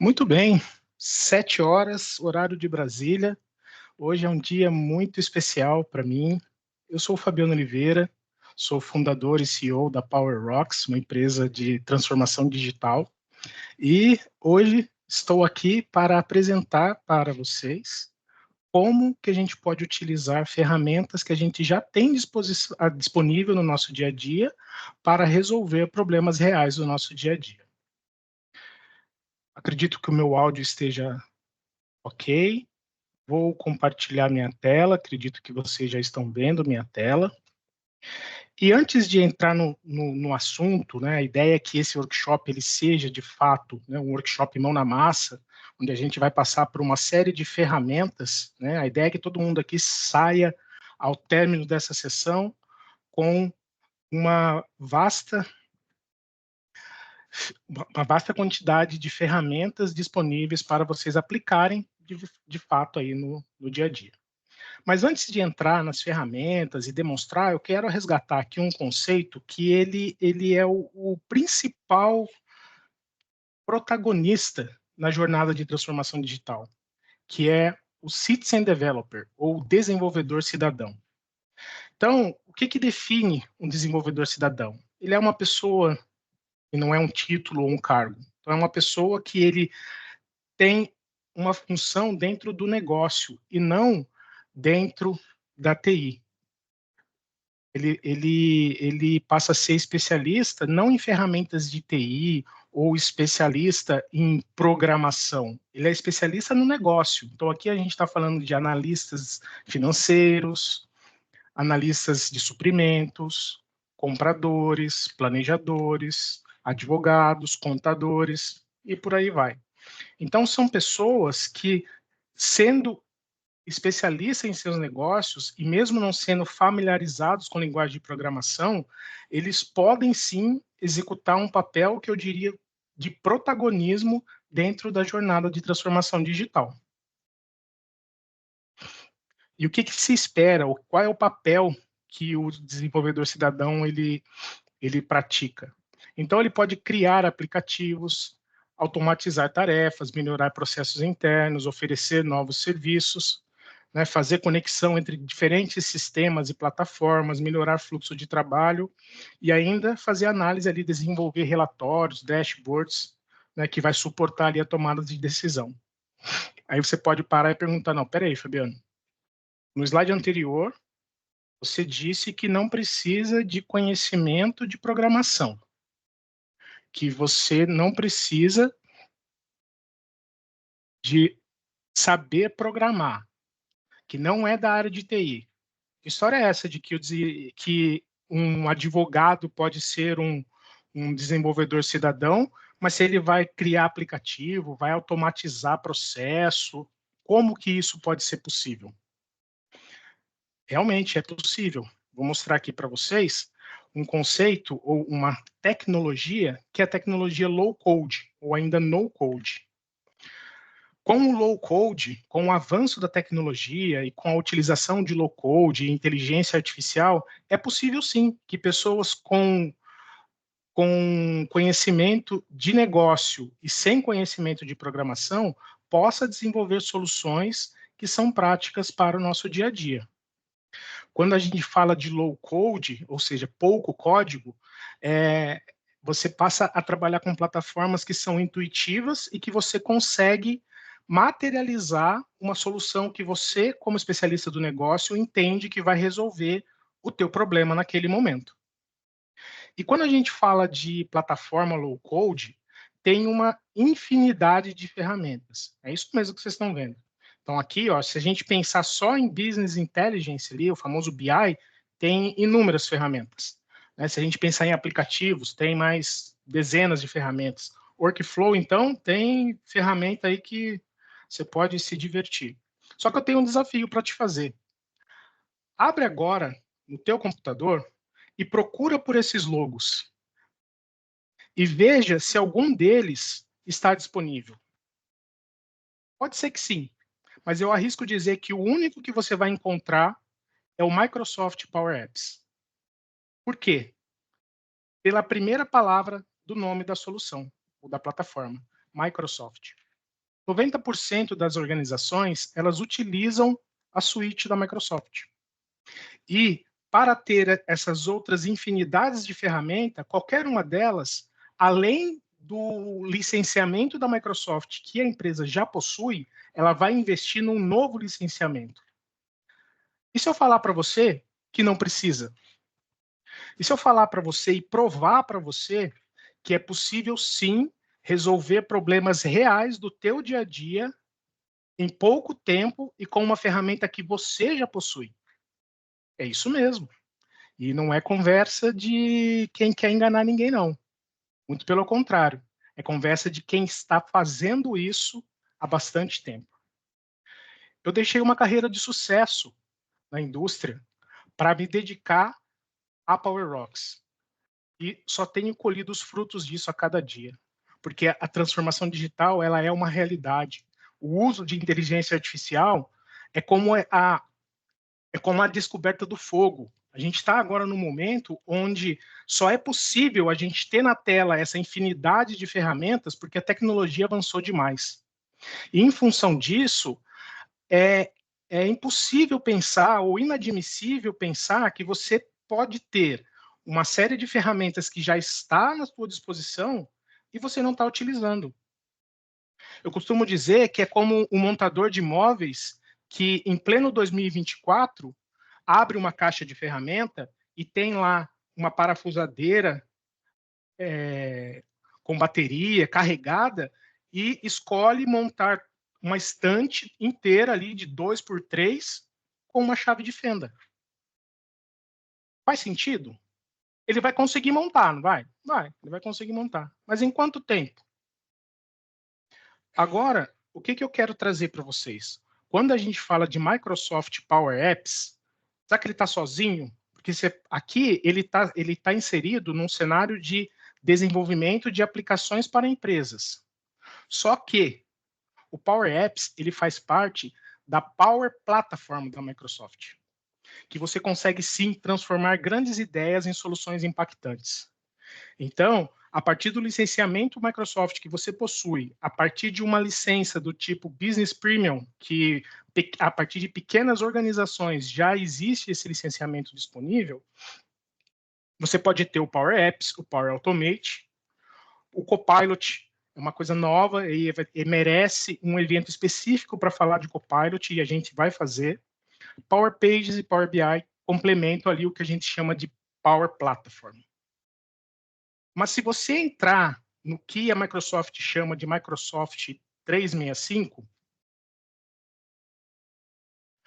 Muito bem, 7 horas, horário de Brasília. Hoje é um dia muito especial para mim. Eu sou o Fabiano Oliveira, sou fundador e CEO da Power Rocks, uma empresa de transformação digital. E hoje estou aqui para apresentar para vocês como que a gente pode utilizar ferramentas que a gente já tem disponível no nosso dia a dia para resolver problemas reais do nosso dia a dia. Acredito que o meu áudio esteja ok. Vou compartilhar minha tela, acredito que vocês já estão vendo minha tela. E antes de entrar no assunto, né, a ideia é que esse workshop ele seja, de fato, né, um workshop mão na massa, onde a gente vai passar por uma série de ferramentas. Né, a ideia é que todo mundo aqui saia, ao término dessa sessão, com uma vasta quantidade de ferramentas disponíveis para vocês aplicarem de fato aí no dia a dia. Mas antes de entrar nas ferramentas e demonstrar, eu quero resgatar aqui um conceito que ele é o principal protagonista na jornada de transformação digital, que é o Citizen Developer, ou desenvolvedor cidadão. Então, o que define um desenvolvedor cidadão? Ele é uma pessoa, e não é um título ou um cargo. Então, é uma pessoa que ele tem uma função dentro do negócio e não dentro da TI. Ele passa a ser especialista não em ferramentas de TI ou especialista em programação. Ele é especialista no negócio. Então, aqui a gente está falando de analistas financeiros, analistas de suprimentos, compradores, planejadores, advogados, contadores e por aí vai. Então, são pessoas que, sendo especialistas em seus negócios e mesmo não sendo familiarizados com linguagem de programação, eles podem sim executar um papel que eu diria de protagonismo dentro da jornada de transformação digital. E o que se espera, qual é o papel que o desenvolvedor cidadão ele pratica? Então ele pode criar aplicativos, automatizar tarefas, melhorar processos internos, oferecer novos serviços, né, fazer conexão entre diferentes sistemas e plataformas, melhorar fluxo de trabalho e ainda fazer análise ali, desenvolver relatórios, dashboards, né, que vai suportar ali a tomada de decisão. Aí você pode parar e perguntar, não, peraí, Fabiano, no slide anterior, você disse que não precisa de conhecimento de programação, que você não precisa de saber programar, que não é da área de TI. Que história é essa de que um advogado pode ser um desenvolvedor cidadão, mas se ele vai criar aplicativo, vai automatizar processo, como que isso pode ser possível? Realmente é possível. Vou mostrar aqui para vocês um conceito ou uma tecnologia que é a tecnologia low code ou ainda no code. Com o low code, com o avanço da tecnologia e com a utilização de low code e inteligência artificial, é possível sim que pessoas com conhecimento de negócio e sem conhecimento de programação possa desenvolver soluções que são práticas para o nosso dia a dia. Quando a gente fala de low code, ou seja, pouco código, você passa a trabalhar com plataformas que são intuitivas e que você consegue materializar uma solução que você, como especialista do negócio, entende que vai resolver o teu problema naquele momento. E quando a gente fala de plataforma low code, tem uma infinidade de ferramentas. É isso mesmo que vocês estão vendo. Então aqui, ó, se a gente pensar só em business intelligence ali, o famoso BI, tem inúmeras ferramentas. Né? Se a gente pensar em aplicativos, tem mais dezenas de ferramentas. Workflow, então, tem ferramenta aí que você pode se divertir. Só que eu tenho um desafio para te fazer. Abre agora no teu computador e procura por esses logos e veja se algum deles está disponível. Pode ser que sim, mas eu arrisco dizer que o único que você vai encontrar é o Microsoft Power Apps. Por quê? Pela primeira palavra do nome da solução, ou da plataforma, Microsoft. 90% das organizações, elas utilizam a suíte da Microsoft. E para ter essas outras infinidades de ferramentas, qualquer uma delas, além do licenciamento da Microsoft que a empresa já possui, ela vai investir num novo licenciamento. E se eu falar para você que não precisa? E se eu falar para você e provar para você que é possível sim resolver problemas reais do teu dia a dia em pouco tempo e com uma ferramenta que você já possui? É isso mesmo. E não é conversa de quem quer enganar ninguém, não. Muito pelo contrário. É conversa de quem está fazendo isso há bastante tempo. Eu deixei uma carreira de sucesso na indústria para me dedicar a Power Rocks. E só tenho colhido os frutos disso a cada dia. Porque a transformação digital, ela é uma realidade. O uso de inteligência artificial é como a descoberta do fogo. A gente está agora no momento onde só é possível a gente ter na tela essa infinidade de ferramentas porque a tecnologia avançou demais. E em função disso, é, é impossível pensar ou inadmissível pensar que você pode ter uma série de ferramentas que já está à sua disposição e você não está utilizando. Eu costumo dizer que é como um montador de móveis que, em pleno 2024, abre uma caixa de ferramenta e tem lá uma parafusadeira com bateria carregada e escolhe montar uma estante inteira ali de 2x3 com uma chave de fenda. Faz sentido? Ele vai conseguir montar, não vai? Vai, ele vai conseguir montar. Mas em quanto tempo? Agora, o que eu quero trazer para vocês? Quando a gente fala de Microsoft Power Apps, será que ele está sozinho? Porque aqui ele tá inserido num cenário de desenvolvimento de aplicações para empresas. Só que o Power Apps ele faz parte da Power Platform da Microsoft, que você consegue sim transformar grandes ideias em soluções impactantes. Então, a partir do licenciamento Microsoft que você possui, a partir de uma licença do tipo Business Premium, que a partir de pequenas organizações já existe esse licenciamento disponível, você pode ter o Power Apps, o Power Automate, o Copilot, é uma coisa nova e merece um evento específico para falar de Copilot e a gente vai fazer. Power Pages e Power BI complementam ali o que a gente chama de Power Platform. Mas se você entrar no que a Microsoft chama de Microsoft 365,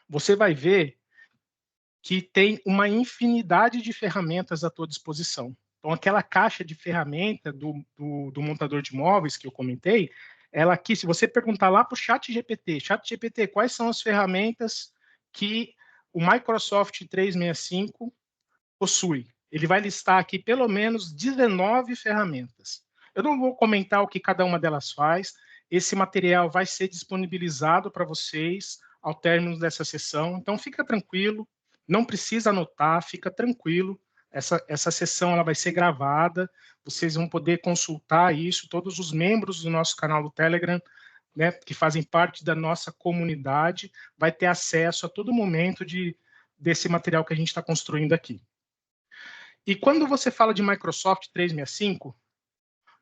você vai ver que tem uma infinidade de ferramentas à tua disposição. Então, aquela caixa de ferramenta do montador de móveis que eu comentei, ela aqui, se você perguntar lá para o chat GPT, quais são as ferramentas que o Microsoft 365 possui? Ele vai listar aqui pelo menos 19 ferramentas. Eu não vou comentar o que cada uma delas faz. Esse material vai ser disponibilizado para vocês ao término dessa sessão. Então, fica tranquilo, não precisa anotar, fica tranquilo. Essa sessão ela vai ser gravada, vocês vão poder consultar isso, todos os membros do nosso canal do Telegram, né, que fazem parte da nossa comunidade, vai ter acesso a todo momento desse material que a gente está construindo aqui. E quando você fala de Microsoft 365,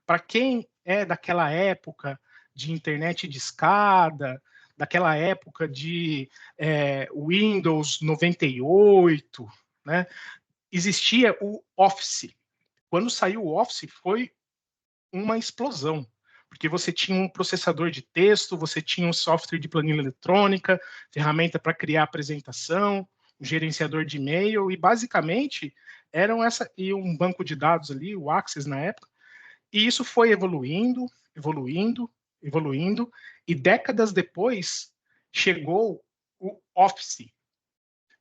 para quem é daquela época de internet de escada, daquela época de Windows 98, né, existia o Office. Quando saiu o Office, foi uma explosão, porque você tinha um processador de texto, você tinha um software de planilha eletrônica, ferramenta para criar apresentação, um gerenciador de e-mail, e basicamente e um banco de dados ali, o Access na época, e isso foi evoluindo, evoluindo, evoluindo, e décadas depois chegou o Office.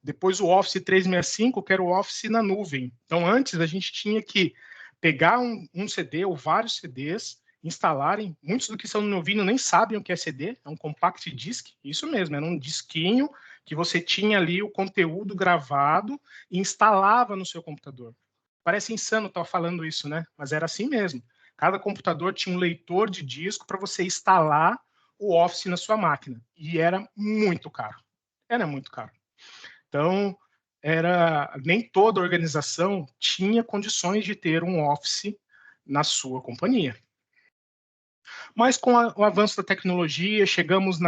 Depois o Office 365, que era o Office na nuvem. Então, antes a gente tinha que pegar um CD ou vários CDs, instalarem. Muitos do que estão me ouvindo nem sabem o que é CD, é um compact disc, isso mesmo, era um disquinho que você tinha ali o conteúdo gravado e instalava no seu computador. Parece insano estar falando isso, né? Mas era assim mesmo. Cada computador tinha um leitor de disco para você instalar o Office na sua máquina. E era muito caro. Era muito caro. Então, nem toda organização tinha condições de ter um Office na sua companhia. Mas com o avanço da tecnologia, chegamos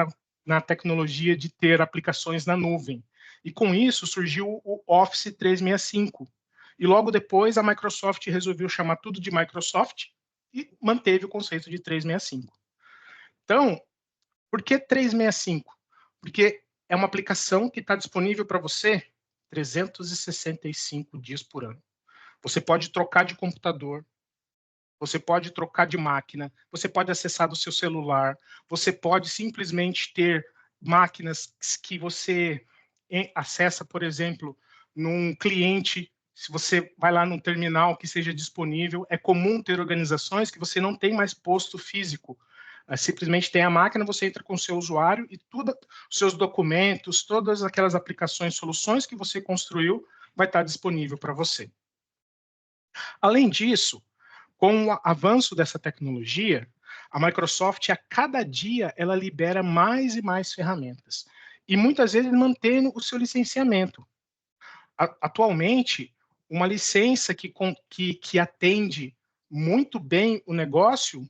na tecnologia de ter aplicações na nuvem. E com isso surgiu o Office 365. E logo depois a Microsoft resolveu chamar tudo de Microsoft e manteve o conceito de 365. Então, por que 365? Porque é uma aplicação que está disponível para você 365 dias por ano. Você pode trocar de computador, você pode trocar de máquina, você pode acessar do seu celular, você pode simplesmente ter máquinas que você acessa, por exemplo, num cliente. Se você vai lá num terminal que seja disponível, é comum ter organizações que você não tem mais posto físico. Simplesmente tem a máquina, você entra com o seu usuário e tudo, os seus documentos, todas aquelas aplicações, soluções que você construiu, vai estar disponível para você. Além disso, com o avanço dessa tecnologia, a Microsoft, a cada dia, ela libera mais e mais ferramentas. E muitas vezes mantendo o seu licenciamento. Atualmente, uma licença que atende muito bem o negócio,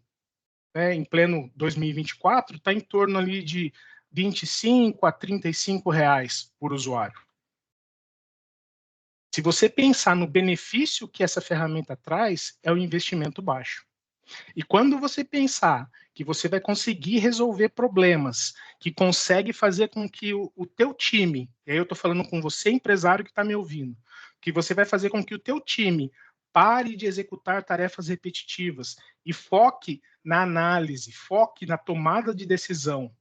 né, em pleno 2024, está em torno ali de 25 a 35 reais por usuário. Se você pensar no benefício que essa ferramenta traz, é um investimento baixo. E quando você pensar que você vai conseguir resolver problemas, que consegue fazer com que o teu time, e aí eu estou falando com você, empresário que está me ouvindo, que você vai fazer com que o teu time pare de executar tarefas repetitivas e foque na análise, foque na tomada de decisão,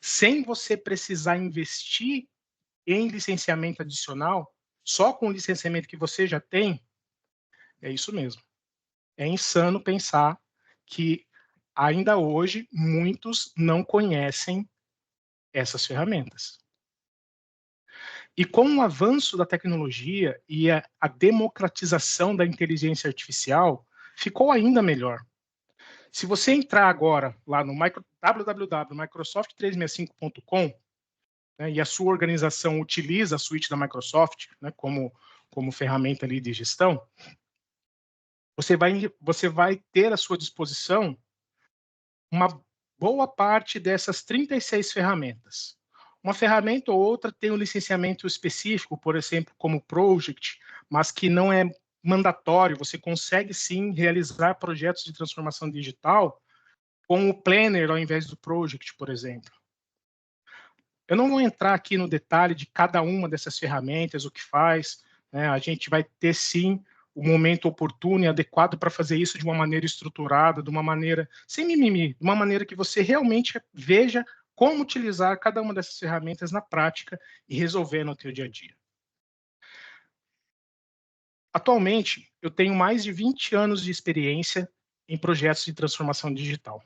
sem você precisar investir em licenciamento adicional, só com o licenciamento que você já tem, é isso mesmo. É insano pensar que ainda hoje muitos não conhecem essas ferramentas. E com o avanço da tecnologia e a democratização da inteligência artificial, ficou ainda melhor. Se você entrar agora lá no www.microsoft365.com, né, e a sua organização utiliza a suíte da Microsoft, né, como ferramenta ali de gestão, você vai ter à sua disposição uma boa parte dessas 36 ferramentas. Uma ferramenta ou outra tem um licenciamento específico, por exemplo, como Project, mas que não é mandatório, você consegue sim realizar projetos de transformação digital com o Planner ao invés do Project, por exemplo. Eu não vou entrar aqui no detalhe de cada uma dessas ferramentas, o que faz, né? A gente vai ter sim o momento oportuno e adequado para fazer isso de uma maneira estruturada, de uma maneira sem mimimi, de uma maneira que você realmente veja como utilizar cada uma dessas ferramentas na prática e resolver no teu dia a dia. Atualmente, eu tenho mais de 20 anos de experiência em projetos de transformação digital.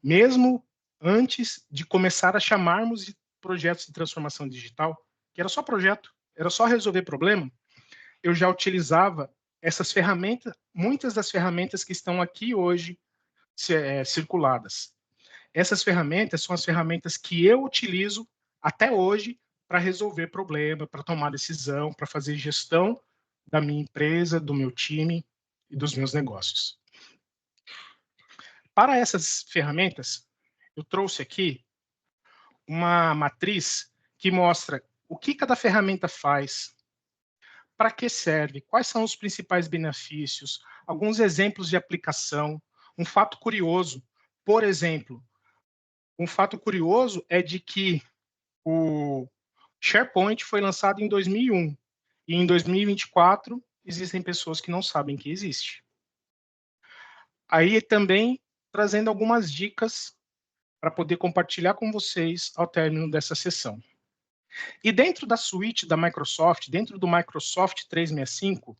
Mesmo antes de começar a chamarmos de projetos de transformação digital, que era só projeto, era só resolver problema, eu já utilizava essas ferramentas, muitas das ferramentas que estão aqui hoje circuladas. Essas ferramentas são as ferramentas que eu utilizo até hoje para resolver problema, para tomar decisão, para fazer gestão da minha empresa, do meu time e dos meus negócios. Para essas ferramentas, eu trouxe aqui uma matriz que mostra o que cada ferramenta faz, para que serve, quais são os principais benefícios, alguns exemplos de aplicação. Um fato curioso, por exemplo, um fato curioso é de que o SharePoint foi lançado em 2001 e em 2024 existem pessoas que não sabem que existe. Aí também trazendo algumas dicas para poder compartilhar com vocês ao término dessa sessão. E dentro da suíte da Microsoft, dentro do Microsoft 365,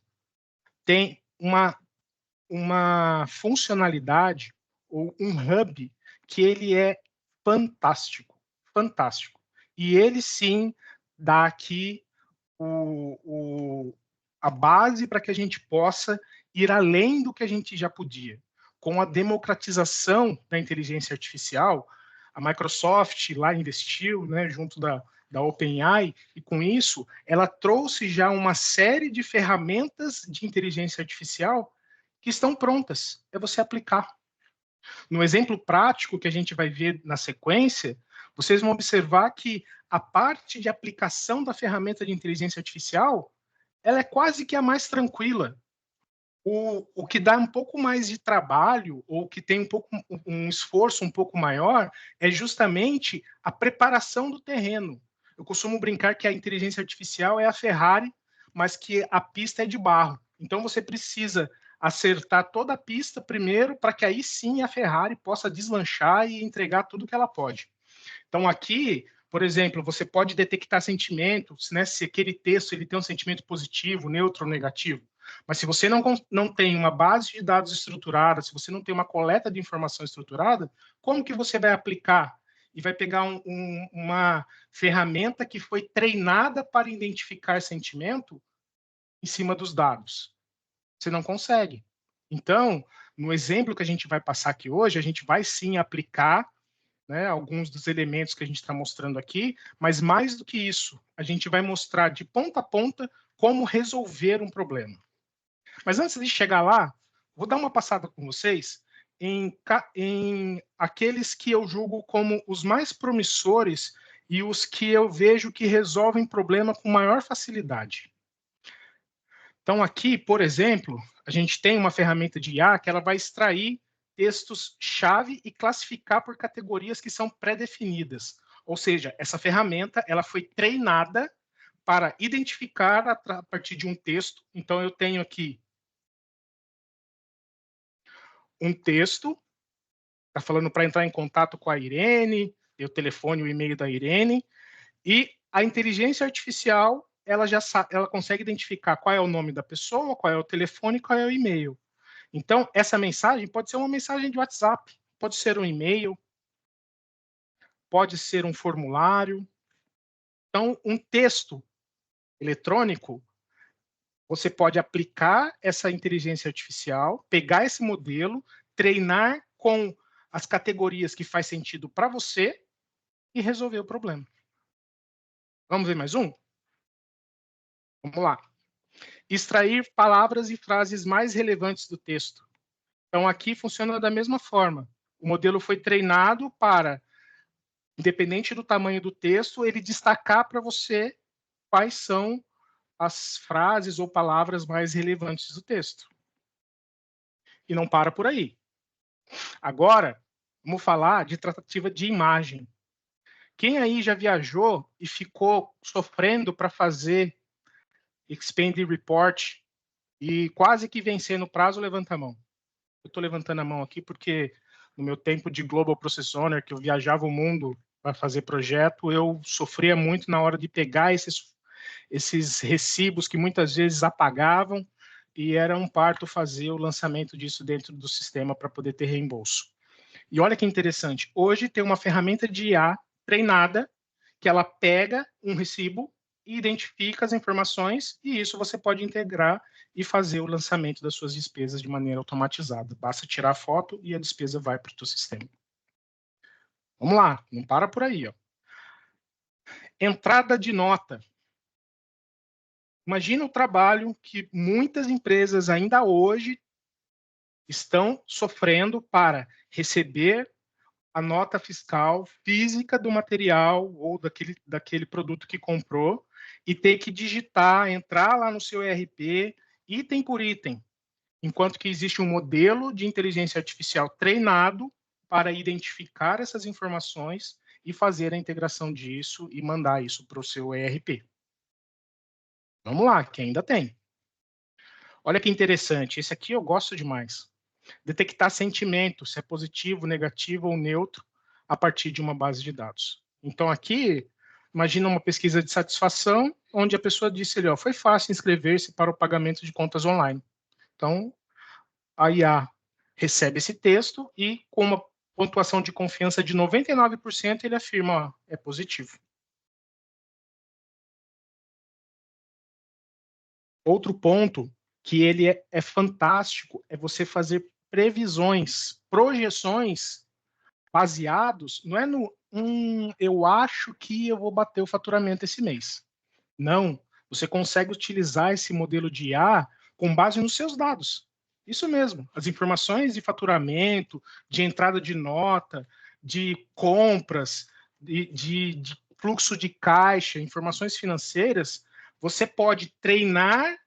tem uma funcionalidade ou um hub que ele é fantástico, fantástico. E ele sim dá aqui a base para que a gente possa ir além do que a gente já podia. Com a democratização da inteligência artificial, A Microsoft lá investiu, né, junto da OpenAI, e com isso ela trouxe já uma série de ferramentas de inteligência artificial que estão prontas, é você aplicar. No exemplo prático que a gente vai ver na sequência, vocês vão observar que a parte de aplicação da ferramenta de inteligência artificial, ela é quase que a mais tranquila. O que dá um pouco mais de trabalho, ou que tem um esforço um pouco maior, é justamente a preparação do terreno. Eu costumo brincar que a inteligência artificial é a Ferrari, mas que a pista é de barro. Então você precisa acertar toda a pista primeiro, para que aí sim a Ferrari possa deslanchar e entregar tudo que ela pode. Então aqui, por exemplo, você pode detectar sentimentos, né? Se aquele texto ele tem um sentimento positivo, neutro ou negativo. Mas se você não tem uma base de dados estruturada, se você não tem uma coleta de informação estruturada, como que você vai aplicar? E vai pegar uma ferramenta que foi treinada para identificar sentimento em cima dos dados? Você não consegue. Então, no exemplo que a gente vai passar aqui hoje, a gente vai sim aplicar, né, alguns dos elementos que a gente está mostrando aqui, mas mais do que isso, a gente vai mostrar de ponta a ponta como resolver um problema. Mas antes de chegar lá, vou dar uma passada com vocês em aqueles que eu julgo como os mais promissores e os que eu vejo que resolvem problema com maior facilidade. Então, aqui, por exemplo, a gente tem uma ferramenta de IA que ela vai extrair textos-chave e classificar por categorias que são pré-definidas. Ou seja, essa ferramenta ela foi treinada para identificar a partir de um texto. Então, eu tenho aqui um texto, está falando para entrar em contato com a Irene, eu telefone o e-mail da Irene, e a inteligência artificial ela consegue identificar qual é o nome da pessoa, qual é o telefone, qual é o e-mail. Então, essa mensagem pode ser uma mensagem de WhatsApp, pode ser um e-mail, pode ser um formulário. Então, um texto eletrônico, você pode aplicar essa inteligência artificial, pegar esse modelo, treinar com as categorias que faz sentido para você e resolver o problema. Vamos ver mais um? Vamos lá. Extrair palavras e frases mais relevantes do texto. Então, aqui funciona da mesma forma. O modelo foi treinado para, independente do tamanho do texto, ele destacar para você quais são as frases ou palavras mais relevantes do texto. E não para por aí. Agora, vamos falar de tratativa de imagem. Quem aí já viajou e ficou sofrendo para fazer Expand Report e quase que vencer no prazo, levanta a mão. Eu estou levantando a mão aqui porque no meu tempo de Global Process Owner, que eu viajava o mundo para fazer projeto, eu sofria muito na hora de pegar esses recibos que muitas vezes apagavam, e era um parto fazer o lançamento disso dentro do sistema para poder ter reembolso. E olha que interessante, hoje tem uma ferramenta de IA treinada que ela pega um recibo e identifica as informações, e isso você pode integrar e fazer o lançamento das suas despesas de maneira automatizada. Basta tirar a foto e a despesa vai para o teu sistema. Vamos lá, não para por aí. Ó. Entrada de nota. Imagina o trabalho que muitas empresas ainda hoje estão sofrendo para receber a nota fiscal física do material ou daquele produto que comprou e ter que digitar, entrar lá no seu ERP, item por item, enquanto que existe um modelo de inteligência artificial treinado para identificar essas informações e fazer a integração disso e mandar isso para o seu ERP. Vamos lá, que ainda tem. Olha que interessante, esse aqui eu gosto demais. Detectar sentimento, se é positivo, negativo ou neutro, a partir de uma base de dados. Então, aqui, imagina uma pesquisa de satisfação, onde a pessoa disse ali, ó, foi fácil inscrever-se para o pagamento de contas online. Então, a IA recebe esse texto e, com uma pontuação de confiança de 99%, ele afirma, ó, é positivo. Outro ponto que ele é fantástico é você fazer previsões, projeções baseados, não é no eu acho que eu vou bater o faturamento esse mês. Não, você consegue utilizar esse modelo de IA com base nos seus dados. Isso mesmo, as informações de faturamento, de entrada de nota, de compras, de fluxo de caixa, informações financeiras, você pode treinar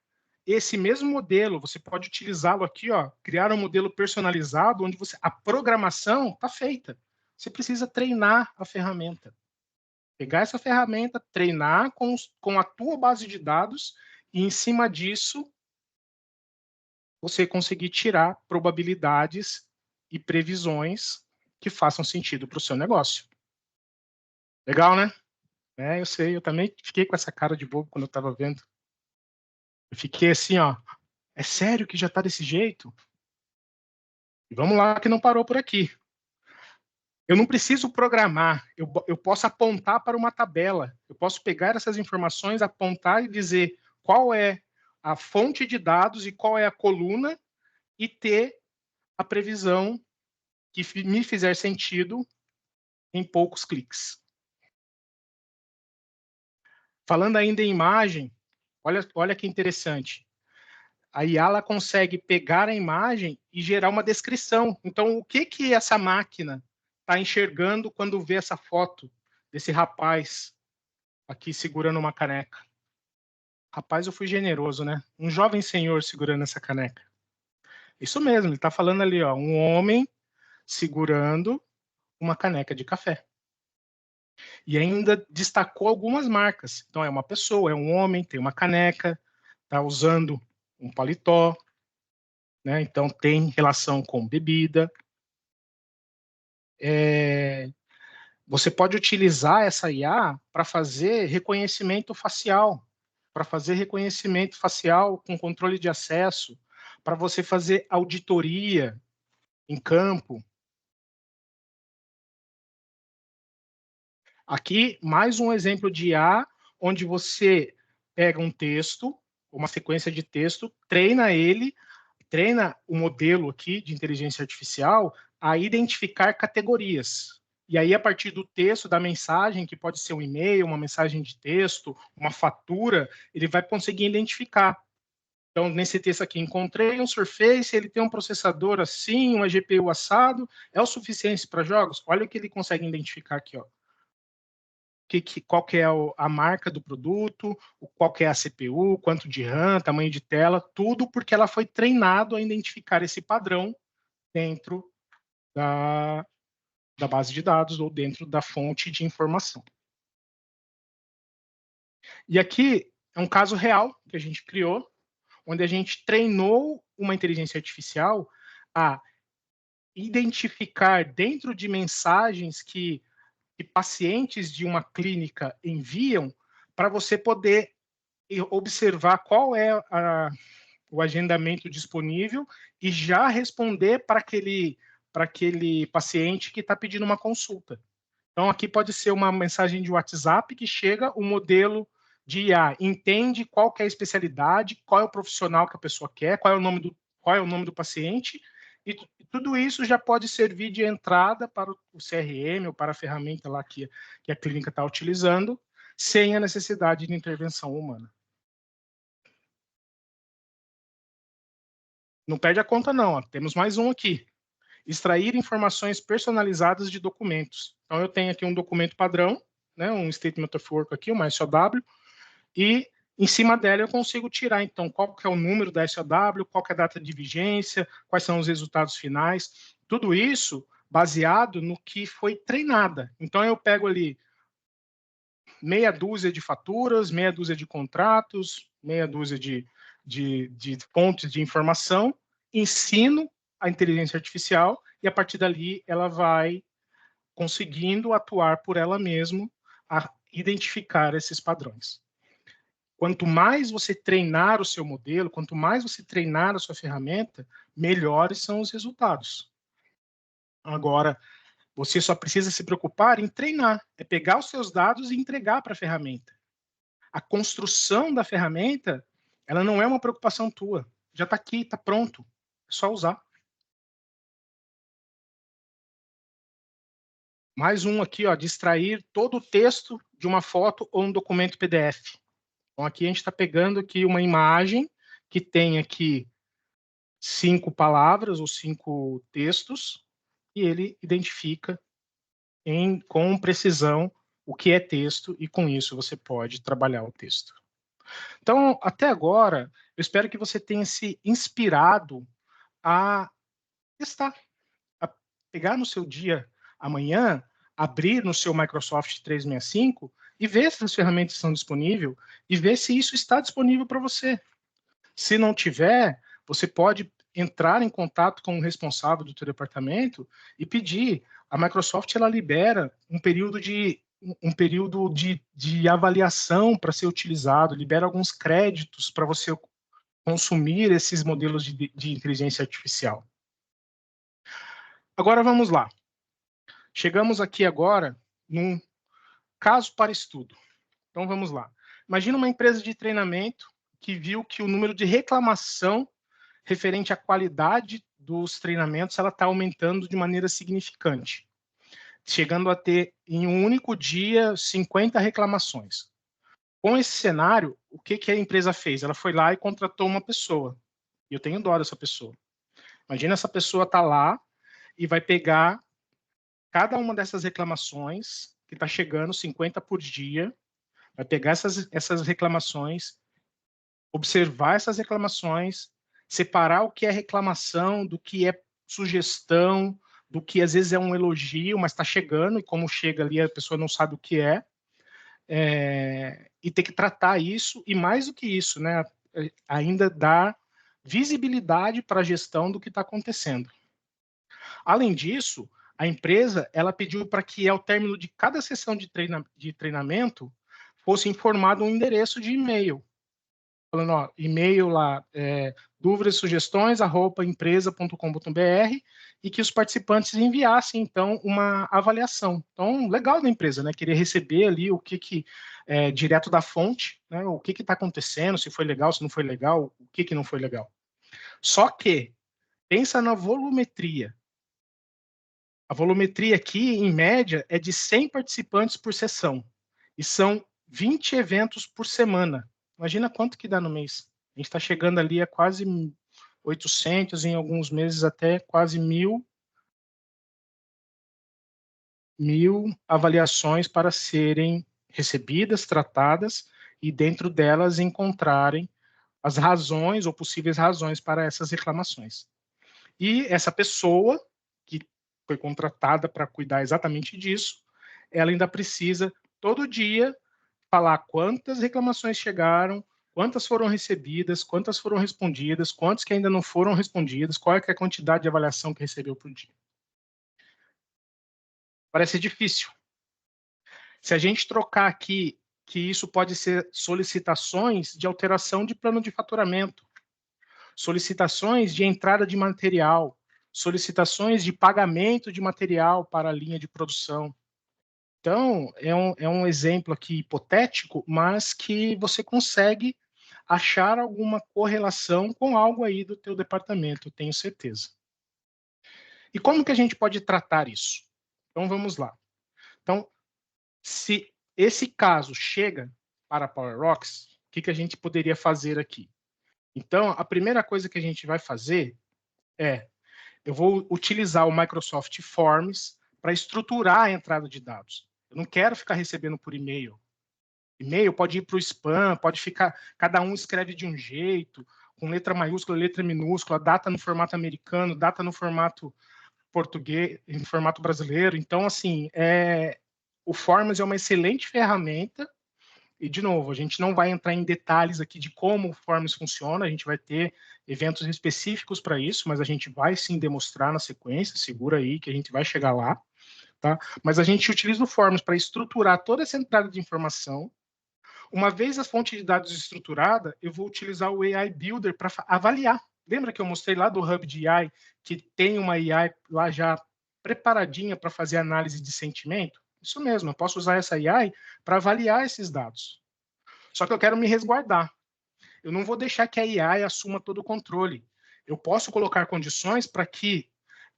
esse mesmo modelo, você pode utilizá-lo aqui, ó, criar um modelo personalizado onde a programação está feita. Você precisa treinar a ferramenta. Pegar essa ferramenta, treinar com a tua base de dados e, em cima disso, você conseguir tirar probabilidades e previsões que façam sentido para o seu negócio. Legal, né? É, eu sei, eu também fiquei com essa cara de bobo quando eu estava vendo. Eu fiquei assim, ó, é sério que já está desse jeito? E vamos lá que não parou por aqui. Eu não preciso programar, eu posso apontar para uma tabela, eu posso pegar essas informações, apontar e dizer qual é a fonte de dados e qual é a coluna e ter a previsão que me fizer sentido em poucos cliques. Falando ainda em imagem, olha que interessante. A IA ela consegue pegar a imagem e gerar uma descrição. Então, o que essa máquina está enxergando quando vê essa foto desse rapaz aqui segurando uma caneca? Rapaz, eu fui generoso, né? Um jovem senhor segurando essa caneca. Isso mesmo, ele está falando ali, ó, um homem segurando uma caneca de café. E ainda destacou algumas marcas. Então, é uma pessoa, é um homem, tem uma caneca, está usando um paletó, né? Então, tem relação com bebida. Você pode utilizar essa IA para fazer reconhecimento facial, com controle de acesso, para você fazer auditoria em campo. Aqui, mais um exemplo de IA, onde você pega um texto, uma sequência de texto, treina o modelo aqui de inteligência artificial a identificar categorias. E aí, a partir do texto, da mensagem, que pode ser um e-mail, uma mensagem de texto, uma fatura, ele vai conseguir identificar. Então, nesse texto aqui, encontrei um Surface, ele tem um processador assim, uma GPU assado, é o suficiente para jogos? Olha o que ele consegue identificar aqui, ó. Qual que é a marca do produto, qual que é a CPU, quanto de RAM, tamanho de tela, tudo porque ela foi treinado a identificar esse padrão dentro da, da base de dados ou dentro da fonte de informação. E aqui é um caso real que a gente criou, onde a gente treinou uma inteligência artificial a identificar dentro de mensagens que pacientes de uma clínica enviam para você poder observar qual é o agendamento disponível e já responder para aquele paciente que está pedindo uma consulta. Então, aqui pode ser uma mensagem de WhatsApp que chega, o modelo de IA entende qual que é a especialidade, qual é o profissional que a pessoa quer, qual é o nome do paciente, e tudo isso já pode servir de entrada para o CRM ou para a ferramenta lá que a clínica está utilizando, sem a necessidade de intervenção humana. Não perde a conta, não. Ó. Temos mais um aqui. Extrair informações personalizadas de documentos. Então, eu tenho aqui um documento padrão, né, um Statement of Work aqui, uma SOW, e em cima dela eu consigo tirar, então, qual que é o número da SOW, qual que é a data de vigência, quais são os resultados finais, tudo isso baseado no que foi treinada. Então, eu pego ali meia dúzia de faturas, meia dúzia de contratos, meia dúzia de fontes de informação, ensino a inteligência artificial e, a partir dali, ela vai conseguindo atuar por ela mesma a identificar esses padrões. Quanto mais você treinar o seu modelo, quanto mais você treinar a sua ferramenta, melhores são os resultados. Agora, você só precisa se preocupar em treinar, é pegar os seus dados e entregar para a ferramenta. A construção da ferramenta, ela não é uma preocupação tua. Já está aqui, está pronto. É só usar. Mais um aqui, ó, de extrair todo o texto de uma foto ou um documento PDF. Então, aqui a gente está pegando aqui uma imagem que tem aqui 5 palavras ou 5 textos, e ele identifica com precisão o que é texto, e com isso você pode trabalhar o texto. Então, até agora, eu espero que você tenha se inspirado a testar, a pegar no seu dia amanhã, abrir no seu Microsoft 365 e ver se as ferramentas estão disponíveis e ver se isso está disponível para você. Se não tiver, você pode entrar em contato com o responsável do teu departamento e pedir. A Microsoft ela libera um período de avaliação para ser utilizado, libera alguns créditos para você consumir esses modelos de inteligência artificial. Agora vamos lá. Chegamos aqui agora num caso para estudo. Então vamos lá. Imagina uma empresa de treinamento que viu que o número de reclamação referente à qualidade dos treinamentos ela está aumentando de maneira significante, chegando a ter em um único dia 50 reclamações. Com esse cenário, o que a empresa fez? Ela foi lá e contratou uma pessoa. E eu tenho dó dessa pessoa. Imagina essa pessoa tá lá e vai pegar cada uma dessas reclamações, que está chegando 50 por dia, vai pegar essas reclamações, observar essas reclamações, separar o que é reclamação do que é sugestão, do que às vezes é um elogio, mas está chegando, e como chega ali a pessoa não sabe o que e ter que tratar isso, e mais do que isso, né, ainda dar visibilidade para a gestão do que está acontecendo. Além disso, a empresa ela pediu para que ao término de cada sessão de treinamento fosse informado um endereço de e-mail, falando, ó, e-mail lá, dúvidas, sugestões, @empresa.com.br, e que os participantes enviassem, então, uma avaliação. Então, legal da empresa, né? Querer receber ali o que direto da fonte, né? O que está acontecendo, se foi legal, se não foi legal, o que não foi legal. Só que, pensa na volumetria. A volumetria aqui, em média, é de 100 participantes por sessão. E são 20 eventos por semana. Imagina quanto que dá no mês. A gente está chegando ali a quase 800, em alguns meses até quase 1.000 avaliações para serem recebidas, tratadas, e dentro delas encontrarem as razões ou possíveis razões para essas reclamações. E essa pessoa, que foi contratada para cuidar exatamente disso, ela ainda precisa, todo dia, falar quantas reclamações chegaram, quantas foram recebidas, quantas foram respondidas, quantas que ainda não foram respondidas, qual é a quantidade de avaliação que recebeu por dia. Parece difícil. Se a gente trocar aqui que isso pode ser solicitações de alteração de plano de faturamento, solicitações de entrada de material, solicitações de pagamento de material para a linha de produção. Então, é um exemplo aqui hipotético, mas que você consegue achar alguma correlação com algo aí do teu departamento, eu tenho certeza. E como que a gente pode tratar isso? Então, vamos lá. Então, se esse caso chega para a PowerRocks, o que a gente poderia fazer aqui? Então, a primeira coisa que a gente vai fazer é, eu vou utilizar o Microsoft Forms para estruturar a entrada de dados. Eu não quero ficar recebendo por e-mail. E-mail pode ir para o spam, pode ficar, cada um escreve de um jeito, com letra maiúscula, letra minúscula, data no formato americano, data no formato português, em formato brasileiro. Então, assim, o Forms é uma excelente ferramenta. E, de novo, a gente não vai entrar em detalhes aqui de como o Forms funciona, a gente vai ter eventos específicos para isso, mas a gente vai sim demonstrar na sequência, segura aí que a gente vai chegar lá, tá? Mas a gente utiliza o Forms para estruturar toda essa entrada de informação. Uma vez a fonte de dados estruturada, eu vou utilizar o AI Builder para avaliar. Lembra que eu mostrei lá do Hub de AI, que tem uma AI lá já preparadinha para fazer análise de sentimento? Isso mesmo, eu posso usar essa AI para avaliar esses dados. Só que eu quero me resguardar. Eu não vou deixar que a AI assuma todo o controle. Eu posso colocar condições para que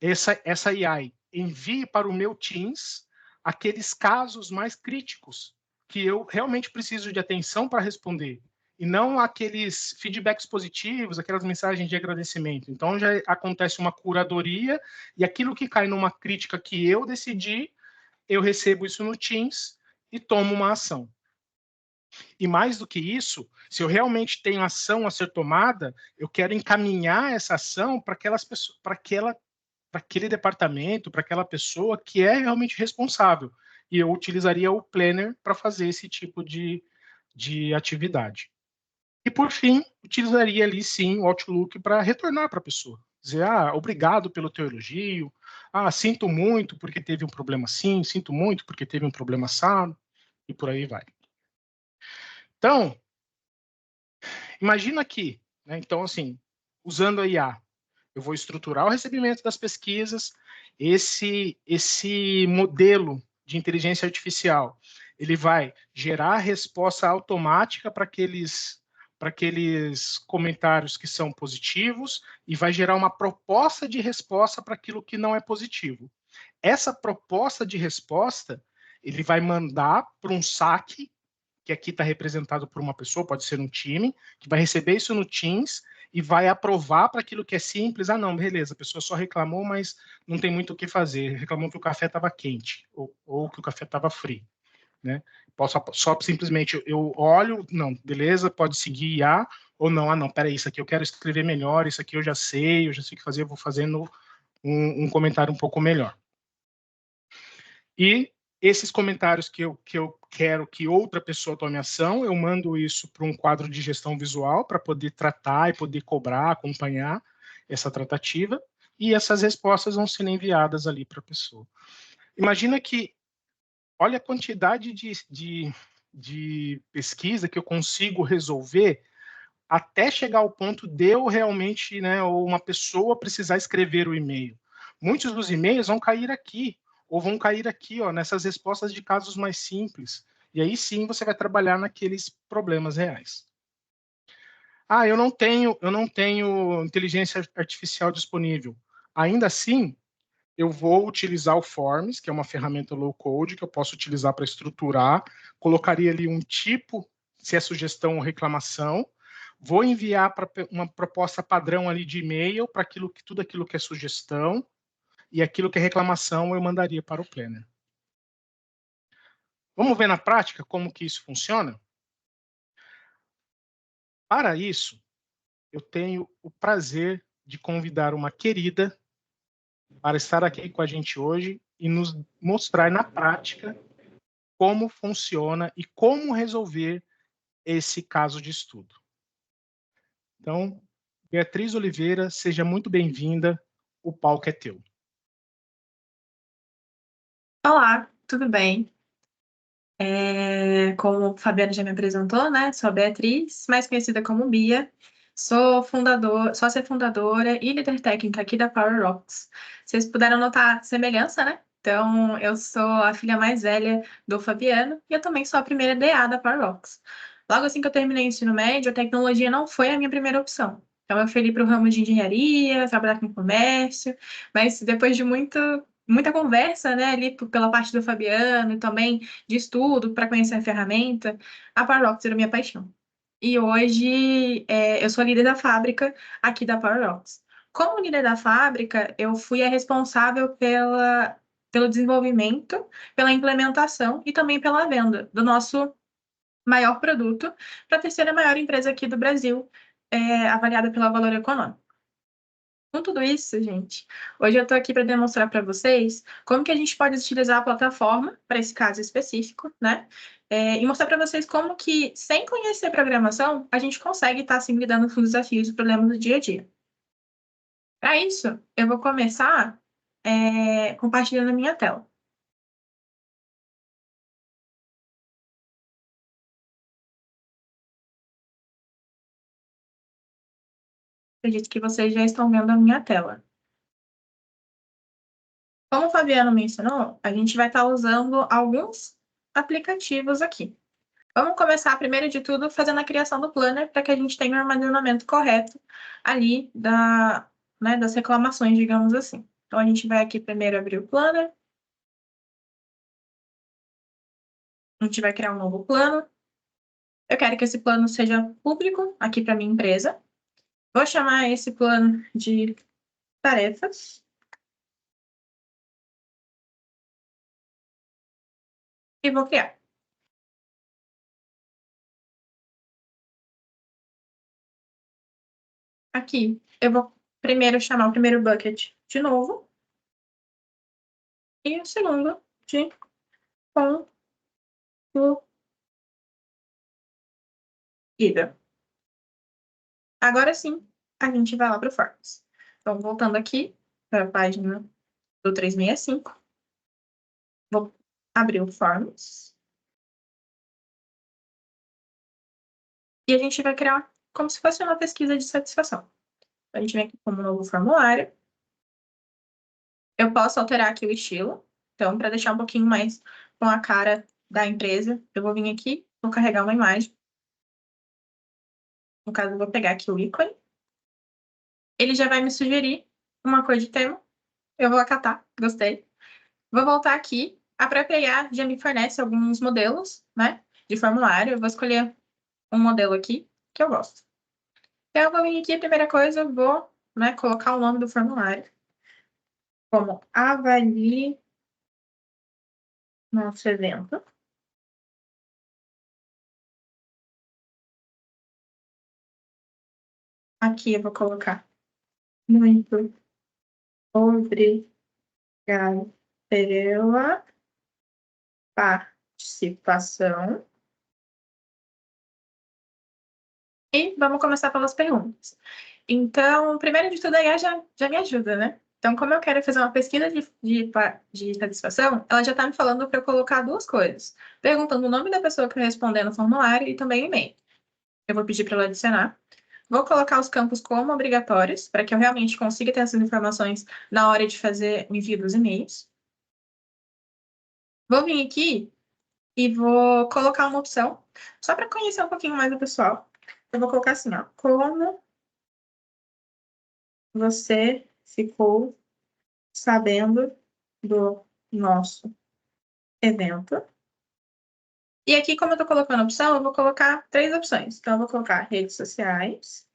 essa AI envie para o meu Teams aqueles casos mais críticos que eu realmente preciso de atenção para responder, e não aqueles feedbacks positivos, aquelas mensagens de agradecimento. Então já acontece uma curadoria, e aquilo que cai numa crítica que eu decidi, eu recebo isso no Teams e tomo uma ação. E mais do que isso, se eu realmente tenho ação a ser tomada, eu quero encaminhar essa ação para aquelas pessoas, para aquele departamento, para aquela pessoa que é realmente responsável. E eu utilizaria o Planner para fazer esse tipo de atividade. E, por fim, utilizaria ali, sim, o Outlook para retornar para a pessoa. Dizer, obrigado pelo teu elogio, sinto muito porque teve um problema assim, sinto muito porque teve um problema assado, e por aí vai. Então, imagina aqui, né? Então, assim, usando a IA, eu vou estruturar o recebimento das pesquisas, esse modelo de inteligência artificial, ele vai gerar resposta automática para aqueles comentários que são positivos e vai gerar uma proposta de resposta para aquilo que não é positivo. Essa proposta de resposta, ele vai mandar para um saque, que aqui está representado por uma pessoa, pode ser um time, que vai receber isso no Teams e vai aprovar para aquilo que é simples. Não, beleza, a pessoa só reclamou, mas não tem muito o que fazer. Reclamou que o café estava quente ou que o café estava frio, né? Posso só simplesmente eu olho, não, beleza, pode seguir IA, ou não, não, peraí, isso aqui eu quero escrever melhor, isso aqui eu já sei o que fazer, eu vou fazendo um comentário um pouco melhor. E esses comentários que eu quero que outra pessoa tome ação, eu mando isso para um quadro de gestão visual para poder tratar e poder cobrar, acompanhar essa tratativa, e essas respostas vão sendo enviadas ali para a pessoa. Imagina que, olha a quantidade de pesquisa que eu consigo resolver até chegar ao ponto de eu realmente, né, ou uma pessoa precisar escrever o e-mail. Muitos dos e-mails vão cair aqui, ou vão cair aqui, nessas respostas de casos mais simples. E aí sim você vai trabalhar naqueles problemas reais. Eu não tenho inteligência artificial disponível. Ainda assim, eu vou utilizar o Forms, que é uma ferramenta low code que eu posso utilizar para estruturar, colocaria ali um tipo, se é sugestão ou reclamação, vou enviar para uma proposta padrão ali de e-mail para tudo aquilo que é sugestão, e aquilo que é reclamação eu mandaria para o Planner. Vamos ver na prática como que isso funciona? Para isso, eu tenho o prazer de convidar uma querida para estar aqui com a gente hoje e nos mostrar na prática como funciona e como resolver esse caso de estudo. Então, Beatriz Oliveira, seja muito bem-vinda, o palco é teu. Olá, tudo bem? Como o Fabiano já me apresentou, né? Sou a Beatriz, mais conhecida como Bia. Sou sócia fundadora e líder técnica aqui da Power Rocks. Vocês puderam notar semelhança, né? Então, eu sou a filha mais velha do Fabiano e eu também sou a primeira DA da Power Rocks. Logo assim que eu terminei o ensino médio, a tecnologia não foi a minha primeira opção. Então, eu fui para o ramo de engenharia, trabalhar com comércio, mas depois de muita conversa, né, ali pela parte do Fabiano e também de estudo para conhecer a ferramenta, a Power Rocks era minha paixão. E hoje eu sou líder da fábrica aqui da Power Rocks. Como líder da fábrica, eu fui a responsável pelo desenvolvimento, pela implementação e também pela venda do nosso maior produto para a terceira maior empresa aqui do Brasil, avaliada pelo Valor Econômico. Com tudo isso, gente, hoje eu estou aqui para demonstrar para vocês como que a gente pode utilizar a plataforma para esse caso específico, né? E mostrar para vocês como que, sem conhecer programação, a gente consegue estar assim, lidando com os desafios e problemas do dia a dia. Para isso, eu vou começar compartilhando a minha tela. Acredito que vocês já estão vendo a minha tela. Como o Fabiano mencionou, a gente vai estar usando alguns aplicativos aqui. Vamos começar, primeiro de tudo, fazendo a criação do planner para que a gente tenha um armazenamento correto ali das reclamações, digamos assim. Então, a gente vai aqui primeiro abrir o planner. A gente vai criar um novo plano. Eu quero que esse plano seja público aqui para minha empresa. Vou chamar esse plano de tarefas. E vou criar. Aqui, eu vou primeiro chamar o primeiro bucket de novo. E o segundo de concluída. Agora sim, a gente vai lá para o Forms. Então, voltando aqui para a página do 365, vou abrir o Forms. E a gente vai criar como se fosse uma pesquisa de satisfação. A gente vem aqui como novo formulário. Eu posso alterar aqui o estilo. Então, para deixar um pouquinho mais com a cara da empresa, eu vou vir aqui, vou carregar uma imagem. No caso, eu vou pegar aqui o ícone. Ele já vai me sugerir uma cor de tema. Eu vou acatar, gostei. Vou voltar aqui. A própria IA já me fornece alguns modelos, né, de formulário. Eu vou escolher um modelo aqui que eu gosto. Então, eu vou vir aqui, a primeira coisa, eu vou, né, colocar o nome do formulário como avalie nosso evento. Aqui eu vou colocar muito obrigado pela participação. E vamos começar pelas perguntas. Então, primeiro de tudo, a IA já me ajuda, né? Então, como eu quero fazer uma pesquisa de satisfação, ela já está me falando para eu colocar duas coisas. Perguntando o nome da pessoa que vai responder no formulário e também o e-mail. Eu vou pedir para ela adicionar. Vou colocar os campos como obrigatórios, para que eu realmente consiga ter essas informações na hora de fazer o envio dos e-mails. Vou vir aqui e vou colocar uma opção, só para conhecer um pouquinho mais o pessoal. Eu vou colocar assim, ó, como você ficou sabendo do nosso evento? E aqui, como eu estou colocando opção, eu vou colocar três opções. Então, eu vou colocar redes sociais,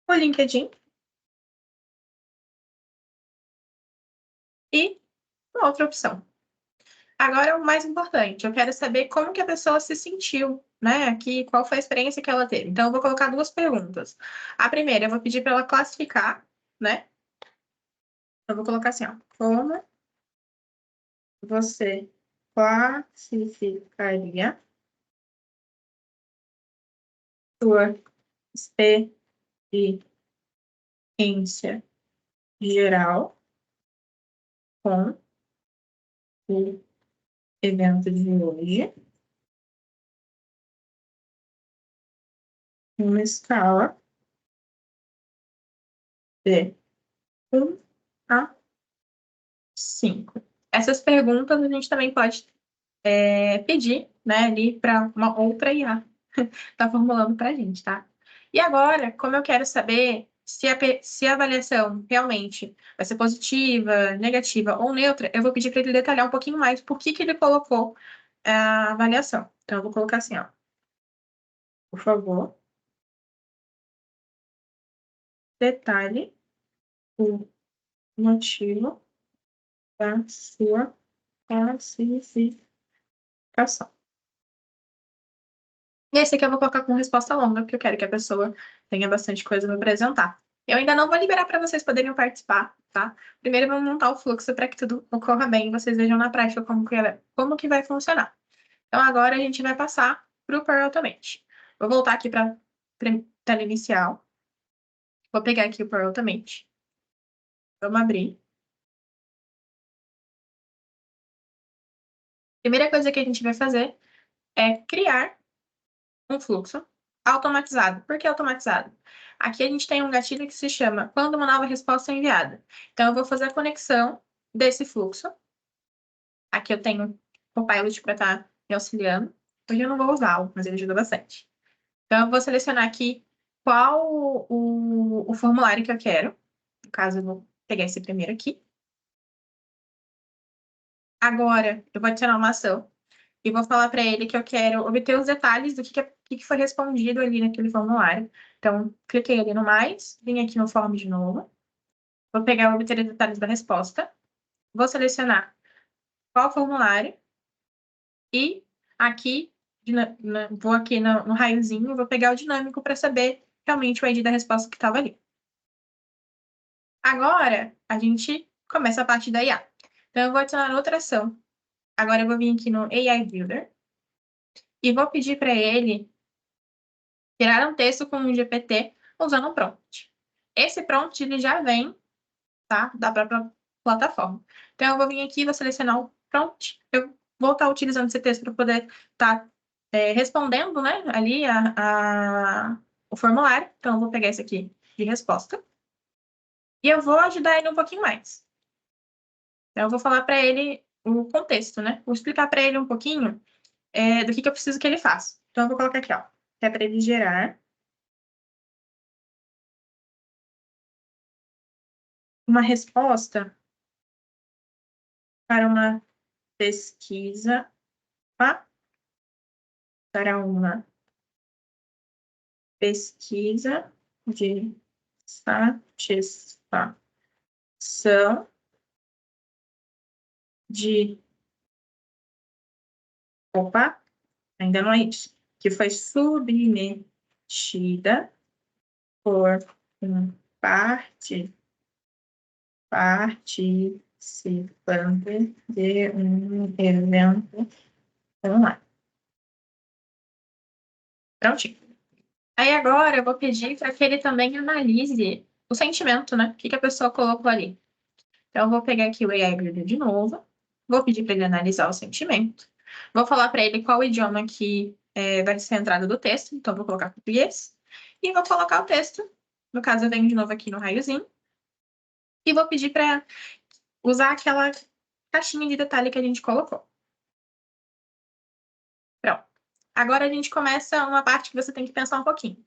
o LinkedIn e uma outra opção. Agora, o mais importante, eu quero saber como que a pessoa se sentiu, né? Aqui, qual foi a experiência que ela teve. Então, eu vou colocar duas perguntas. A primeira, eu vou pedir para ela classificar, né? Eu vou colocar assim, ó. Como você classificaria sua experiência geral com o evento de hoje, numa escala de 1 a 5. Essas perguntas a gente também pode pedir, né, ali para uma outra IA tá formulando para a gente, tá? E agora, como eu quero saber se a avaliação realmente vai ser positiva, negativa ou neutra, eu vou pedir para ele detalhar um pouquinho mais por que ele colocou a avaliação. Então, eu vou colocar assim, ó. Por favor, detalhe o motivo da sua classificação. E esse aqui eu vou colocar com resposta longa, porque eu quero que a pessoa tenha bastante coisa para apresentar. Eu ainda não vou liberar para vocês poderem participar, tá? Primeiro vamos montar o fluxo para que tudo ocorra bem e vocês vejam na prática como que vai funcionar. Então agora a gente vai passar para o Power Automate. Vou voltar aqui para tela inicial. Vou pegar aqui o Power Automate. Vamos abrir. Primeira coisa que a gente vai fazer é criar um fluxo automatizado. Por que automatizado? Aqui a gente tem um gatilho que se chama quando uma nova resposta é enviada. Então, eu vou fazer a conexão desse fluxo. Aqui eu tenho o Copilot para estar me auxiliando. Hoje eu não vou usá-lo, mas ele ajuda bastante. Então, eu vou selecionar aqui qual o formulário que eu quero. No caso, eu vou pegar esse primeiro aqui. Agora, eu vou adicionar uma ação e vou falar para ele que eu quero obter os detalhes do que foi respondido ali naquele formulário. Então, cliquei ali no mais, vim aqui no form de novo, vou pegar obter os detalhes da resposta, vou selecionar qual formulário e aqui, vou aqui no raiozinho, vou pegar o dinâmico para saber realmente o ID da resposta que estava ali. Agora, a gente começa a parte da IA. Então, eu vou adicionar outra ação. Agora, eu vou vir aqui no AI Builder e vou pedir para ele criar um texto com um GPT usando um prompt. Esse prompt, ele já vem, tá, da própria plataforma. Então, eu vou vir aqui, vou selecionar o prompt. Eu vou estar utilizando esse texto para poder estar respondendo, né, ali o formulário. Então, eu vou pegar esse aqui de resposta. E eu vou ajudar ele um pouquinho mais. Então, eu vou falar para ele o contexto, né? Vou explicar para ele um pouquinho do que eu preciso que ele faça. Então, eu vou colocar aqui, ó, que é para ele gerar uma resposta para uma pesquisa, tá? Para uma pesquisa de satisfação de... Opa, ainda não é isso. Que foi submetida por um participante de um evento online. Prontinho. Aí agora eu vou pedir para que ele também analise o sentimento, né? O que a pessoa colocou ali. Então, eu vou pegar aqui o AI Builder de novo, vou pedir para ele analisar o sentimento, vou falar para ele qual idioma que vai ser a entrada do texto, então vou colocar português, e vou colocar o texto, no caso eu venho de novo aqui no raiozinho, e vou pedir para usar aquela caixinha de detalhe que a gente colocou. Pronto. Agora a gente começa uma parte que você tem que pensar um pouquinho.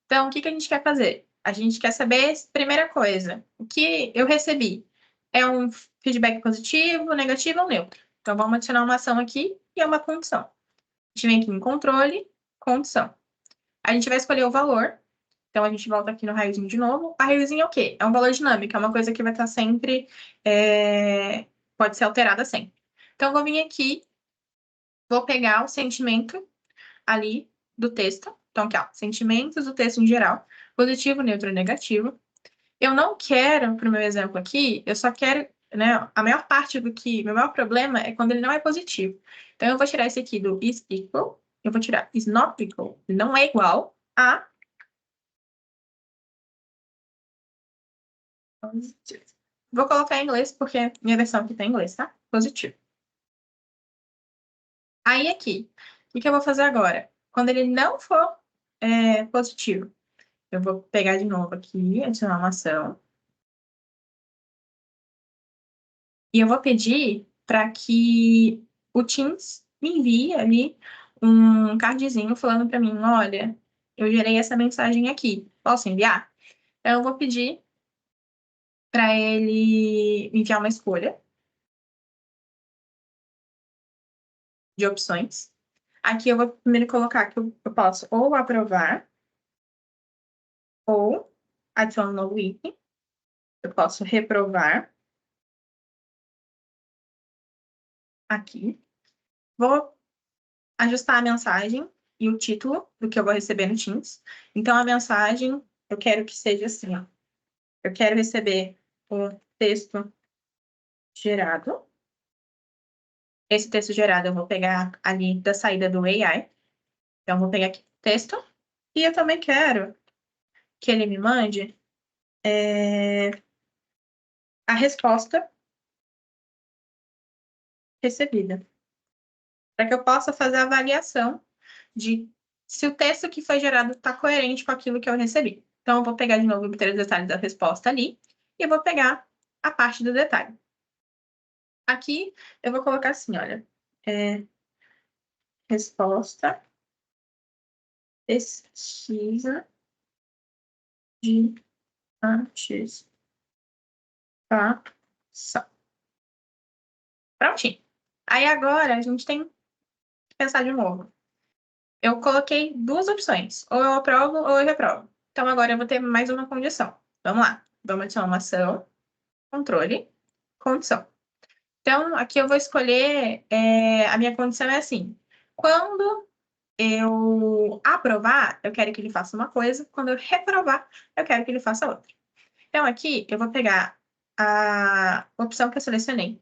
Então, o que a gente quer fazer? A gente quer saber, primeira coisa, o que eu recebi é um feedback positivo, negativo ou neutro. Então, vamos adicionar uma ação aqui e é uma condição. A gente vem aqui em controle, condição. A gente vai escolher o valor. Então, a gente volta aqui no raiozinho de novo. A raiozinho é o quê? É um valor dinâmico, é uma coisa que vai estar sempre... pode ser alterada sempre. Então, eu vou vir aqui, vou pegar o sentimento ali do texto. Então, aqui, ó, sentimentos do texto em geral, positivo, neutro e negativo. Eu não quero, para o meu exemplo aqui, eu só quero, né, a maior parte meu maior problema é quando ele não é positivo. Então, eu vou tirar esse aqui do is equal, eu vou tirar is not equal, não é igual a positivo. Vou colocar em inglês, porque minha versão aqui tem em inglês, tá? Positivo. Aí, aqui, o que eu vou fazer agora? Quando ele não for positivo, eu vou pegar de novo aqui, adicionar uma ação. E eu vou pedir para que o Teams me envie ali um cardzinho falando para mim, olha, eu gerei essa mensagem aqui, posso enviar? Então, eu vou pedir para ele enviar uma escolha de opções. Aqui eu vou primeiro colocar que eu posso ou aprovar, ou adicionar um novo item. Eu posso reprovar. Aqui. Vou ajustar a mensagem e o título do que eu vou receber no Teams. Então, a mensagem, eu quero que seja assim, ó. Eu quero receber o texto gerado. Esse texto gerado eu vou pegar ali da saída do AI. Então, eu vou pegar aqui o texto. E eu também quero que ele me mande a resposta recebida. Para que eu possa fazer a avaliação de se o texto que foi gerado está coerente com aquilo que eu recebi. Então, eu vou pegar de novo, obter os detalhes da resposta ali, e eu vou pegar a parte do detalhe. Aqui, eu vou colocar assim, olha, resposta, pesquisa de satisfação. Prontinho. Aí agora a gente tem que pensar de novo. Eu coloquei duas opções, ou eu aprovo ou eu reprovo. Então agora eu vou ter mais uma condição. Vamos lá. Vamos adicionar uma ação, controle, condição. Então, aqui eu vou escolher, a minha condição é assim. Quando eu aprovar, eu quero que ele faça uma coisa. Quando eu reprovar, eu quero que ele faça outra. Então, aqui eu vou pegar a opção que eu selecionei.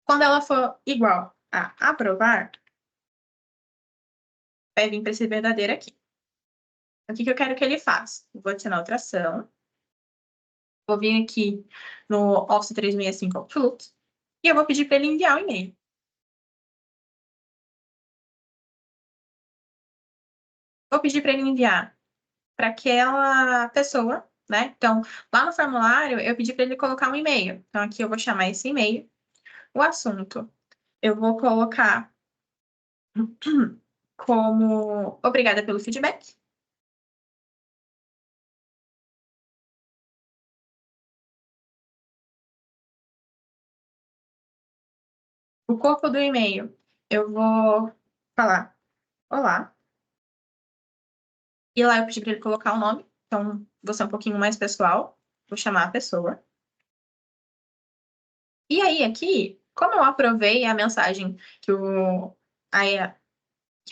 Quando ela for igual a aprovar, vai vir para esse verdadeiro aqui. Então, o que eu quero que ele faça? Eu vou adicionar outra ação. Vou vir aqui no Office 365 Outlook e eu vou pedir para ele enviar o e-mail. Vou pedir para ele enviar para aquela pessoa, né? Então, lá no formulário, eu pedi para ele colocar um e-mail. Então, aqui eu vou chamar esse e-mail. O assunto, eu vou colocar como obrigada pelo feedback. O corpo do e-mail, eu vou falar olá. E lá eu pedi para ele colocar o nome. Então, vou ser um pouquinho mais pessoal. Vou chamar a pessoa. E aí, aqui, como eu aprovei a mensagem que a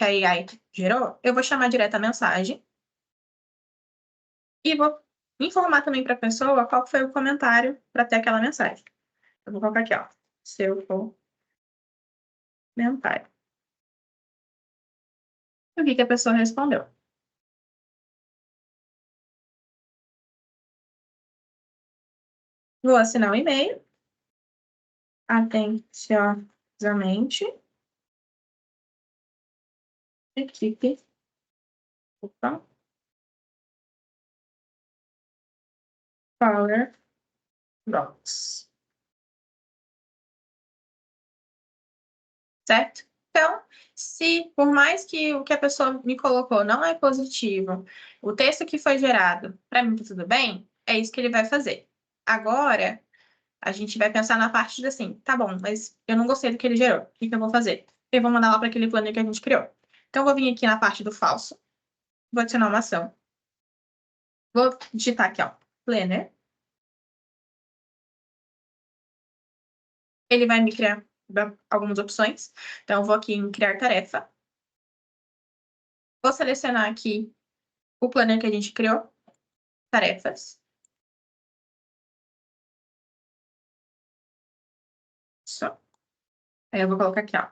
AI gerou, eu vou chamar direto a mensagem e vou informar também para a pessoa qual foi o comentário para ter aquela mensagem. Eu vou colocar aqui, ó, seu comentário. E o que a pessoa respondeu? Vou assinar o e-mail. Atenciosamente. Equipe. Opa. Power Docs. Certo? Então, se por mais que o que a pessoa me colocou não é positivo, o texto que foi gerado, para mim tá tudo bem, é isso que ele vai fazer. Agora, a gente vai pensar na parte de assim, tá bom, mas eu não gostei do que ele gerou. O que eu vou fazer? Eu vou mandar lá para aquele planner que a gente criou. Então, eu vou vir aqui na parte do falso, vou adicionar uma ação. Vou digitar aqui, ó, planner. Ele vai me criar algumas opções. Então, eu vou aqui em criar tarefa. Vou selecionar aqui o planner que a gente criou, tarefas. Só. Aí eu vou colocar aqui, ó,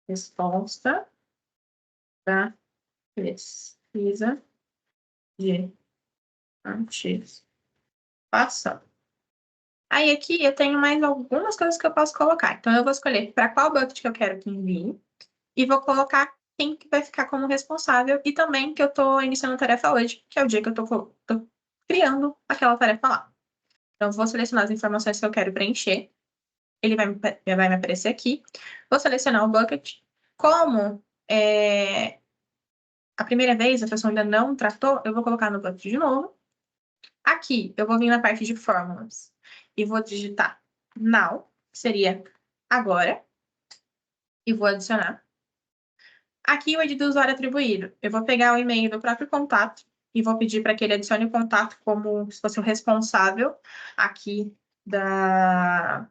resposta da pesquisa de antecipação. Aí aqui eu tenho mais algumas coisas que eu posso colocar. Então, eu vou escolher para qual bucket que eu quero que envie e vou colocar quem que vai ficar como responsável e também que eu estou iniciando a tarefa hoje, que é o dia que eu estou criando aquela tarefa lá. Então, vou selecionar as informações que eu quero preencher. Ele vai me aparecer aqui. Vou selecionar o bucket. Como a primeira vez a pessoa ainda não tratou, eu vou colocar no bucket de novo. Aqui, eu vou vir na parte de fórmulas e vou digitar now, que seria agora, e vou adicionar. Aqui, o ID do usuário atribuído. Eu vou pegar o e-mail do próprio contato e vou pedir para que ele adicione o contato como se fosse o responsável aqui da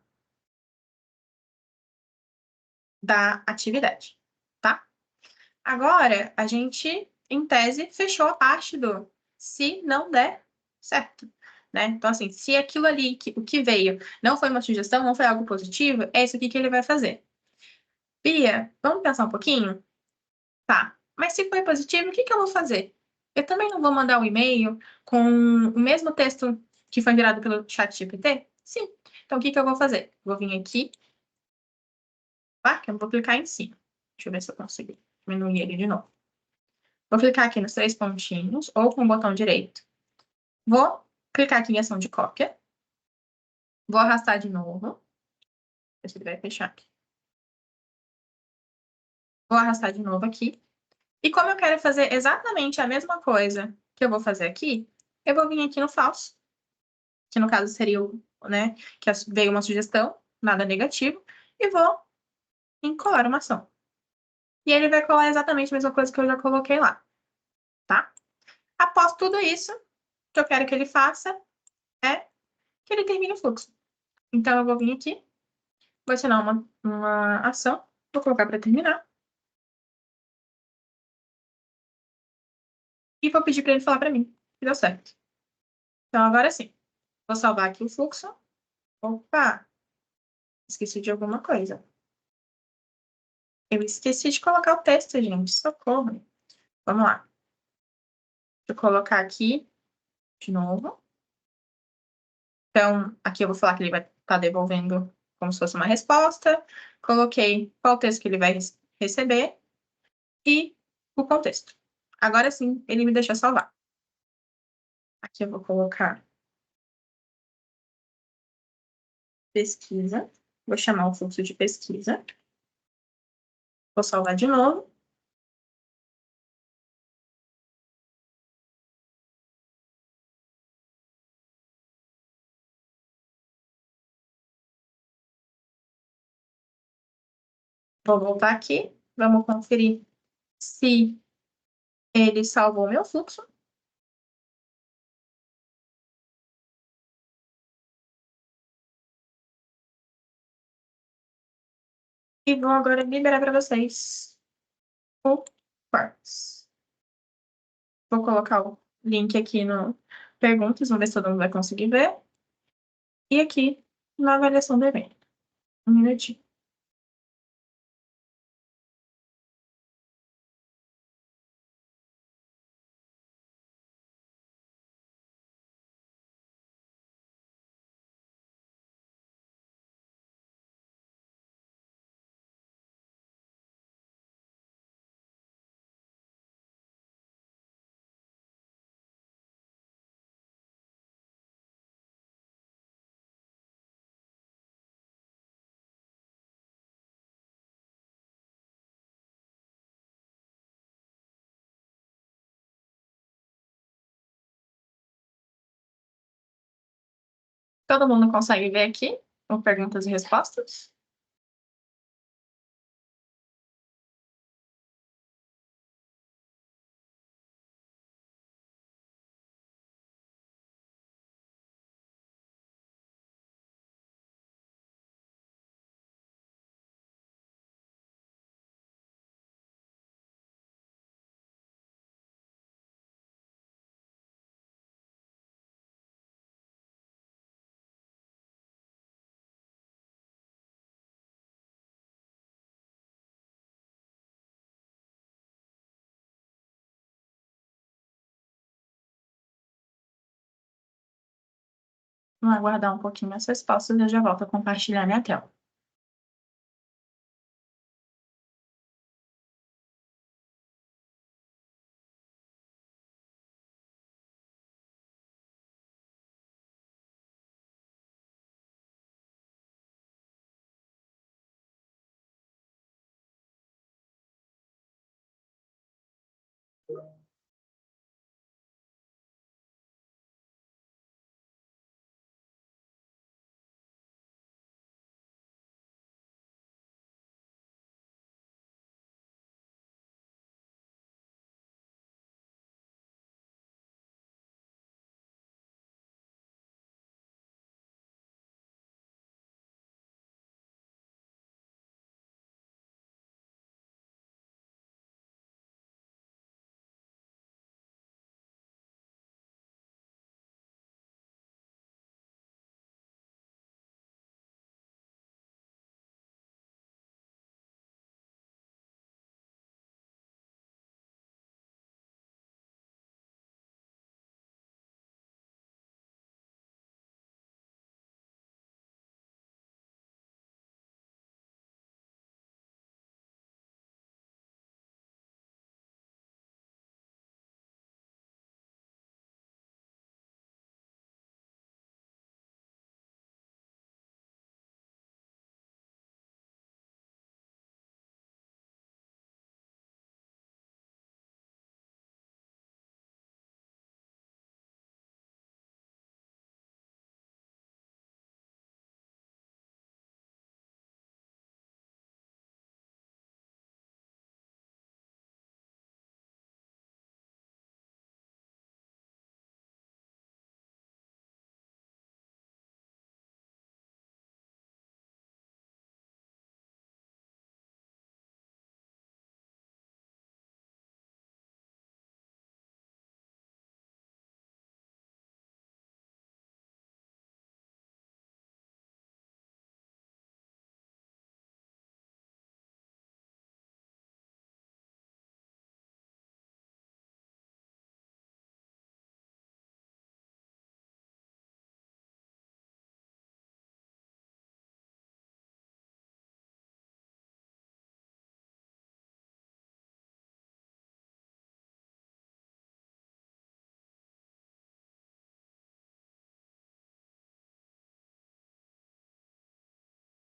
atividade, tá? Agora, a gente, em tese, fechou a parte do se não der certo, né? Então, assim, se aquilo ali, o que veio, não foi uma sugestão, não foi algo positivo, é isso aqui que ele vai fazer. Bia, vamos pensar um pouquinho? Tá. Mas se foi positivo, o que eu vou fazer? Eu também não vou mandar um e-mail com o mesmo texto que foi gerado pelo ChatGPT? Sim. Então, o que eu vou fazer? Vou vir aqui, tá? Que eu vou clicar em cima. Deixa eu ver se eu consigo diminuir ele de novo. Vou clicar aqui nos 3 pontinhos ou com o botão direito. Vou clicar aqui em ação de cópia. Vou arrastar de novo. Ver se ele vai fechar aqui. Vou arrastar de novo aqui. E como eu quero fazer exatamente a mesma coisa que eu vou fazer aqui, eu vou vir aqui no falso, que no caso seria o, né, que veio uma sugestão, nada negativo, e vou em colar uma ação. E ele vai colar exatamente a mesma coisa que eu já coloquei lá, tá? Após tudo isso, o que eu quero que ele faça é que ele termine o fluxo. Então, eu vou vir aqui, vou assinar uma ação, vou colocar para terminar. E vou pedir para ele falar para mim que deu certo. Então, agora sim, vou salvar aqui o fluxo. Opa, esqueci de alguma coisa. Eu esqueci de colocar o texto, gente. Socorro. Vamos lá. Deixa eu colocar aqui de novo. Então, aqui eu vou falar que ele vai estar devolvendo como se fosse uma resposta. Coloquei qual texto que ele vai receber e o contexto. Agora sim, ele me deixou salvar. Aqui eu vou colocar pesquisa. Vou chamar o fluxo de pesquisa. Vou salvar de novo. Vou voltar aqui. Vamos conferir se ele salvou o meu fluxo. E vou agora liberar para vocês o Quartz. Vou colocar o link aqui no perguntas, vamos ver se todo mundo vai conseguir ver. E aqui na avaliação do evento. Um minutinho. Todo mundo consegue ver aqui o perguntas e respostas? Vamos aguardar um pouquinho as respostas e eu já volto a compartilhar minha tela.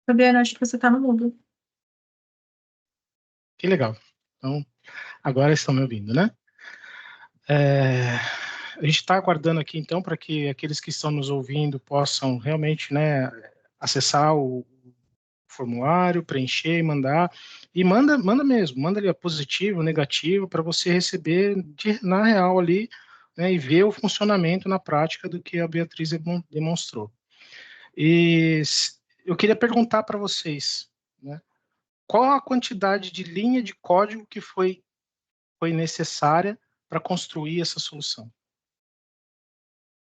Fabiana, acho que você está no mudo. Que legal. Então, agora estão me ouvindo, né? A gente está aguardando aqui, então, para que aqueles que estão nos ouvindo possam realmente, né, acessar o formulário, preencher e mandar. E manda mesmo, manda ali positivo, negativo, para você receber na real ali, né, e ver o funcionamento na prática do que a Beatriz demonstrou. E eu queria perguntar para vocês, né, qual a quantidade de linha de código que foi necessária para construir essa solução?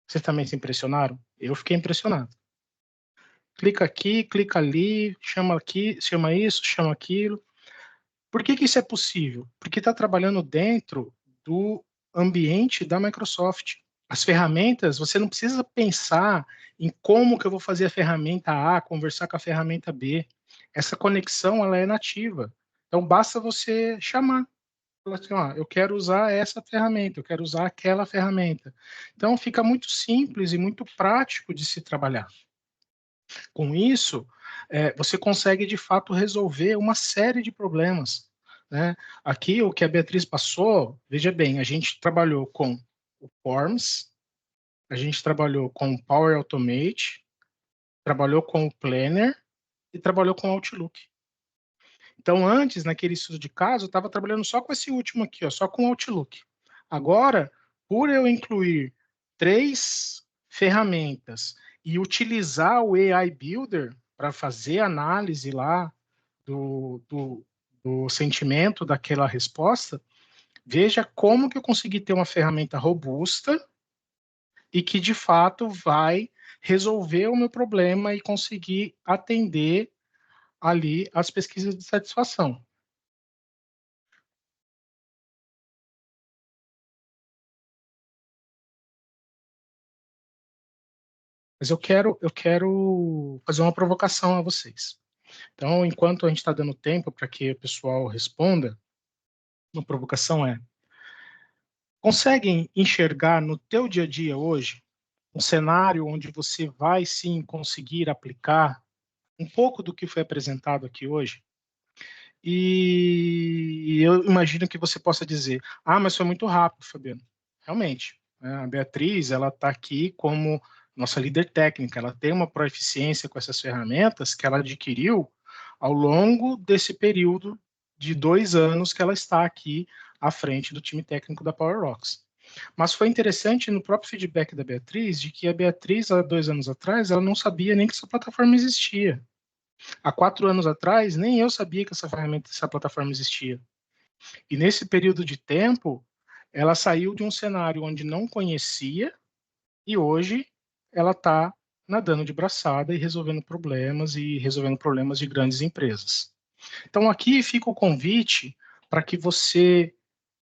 Vocês também se impressionaram? Eu fiquei impressionado. Clica ali, chama isso, chama aquilo. Por que isso é possível? Porque está trabalhando dentro do ambiente da Microsoft. As ferramentas, você não precisa pensar em como que eu vou fazer a ferramenta A conversar com a ferramenta B. Essa conexão, ela é nativa. Então, basta você chamar. Assim, ó, eu quero usar essa ferramenta, eu quero usar aquela ferramenta. Então, fica muito simples e muito prático de se trabalhar. Com isso, você consegue, de fato, resolver uma série de problemas, né? Aqui, o que a Beatriz passou, veja bem, a gente trabalhou com o Forms, a gente trabalhou com o Power Automate, trabalhou com o Planner e trabalhou com o Outlook. Então, antes, naquele estudo de caso, eu estava trabalhando só com esse último aqui, ó, só com o Outlook. Agora, por eu incluir 3 ferramentas e utilizar o AI Builder para fazer análise lá do sentimento daquela resposta, veja como que eu consegui ter uma ferramenta robusta e que, de fato, vai resolver o meu problema e conseguir atender ali as pesquisas de satisfação. Mas eu quero fazer uma provocação a vocês. Então, enquanto a gente está dando tempo para que o pessoal responda, uma provocação é: conseguem enxergar no teu dia a dia hoje um cenário onde você vai sim conseguir aplicar um pouco do que foi apresentado aqui hoje? E eu imagino que você possa dizer: ah, mas foi muito rápido, Fabiano. Realmente, né? A Beatriz, ela está aqui como nossa líder técnica, ela tem uma proficiência com essas ferramentas que ela adquiriu ao longo desse período de 2 anos que ela está aqui à frente do time técnico da PowerRocks. Mas foi interessante no próprio feedback da Beatriz, de que a Beatriz, há 2 anos atrás, ela não sabia nem que essa plataforma existia. Há 4 anos atrás, nem eu sabia que essa ferramenta, essa plataforma existia. E nesse período de tempo, ela saiu de um cenário onde não conhecia e hoje ela está nadando de braçada e resolvendo problemas de grandes empresas. Então aqui fica o convite para que você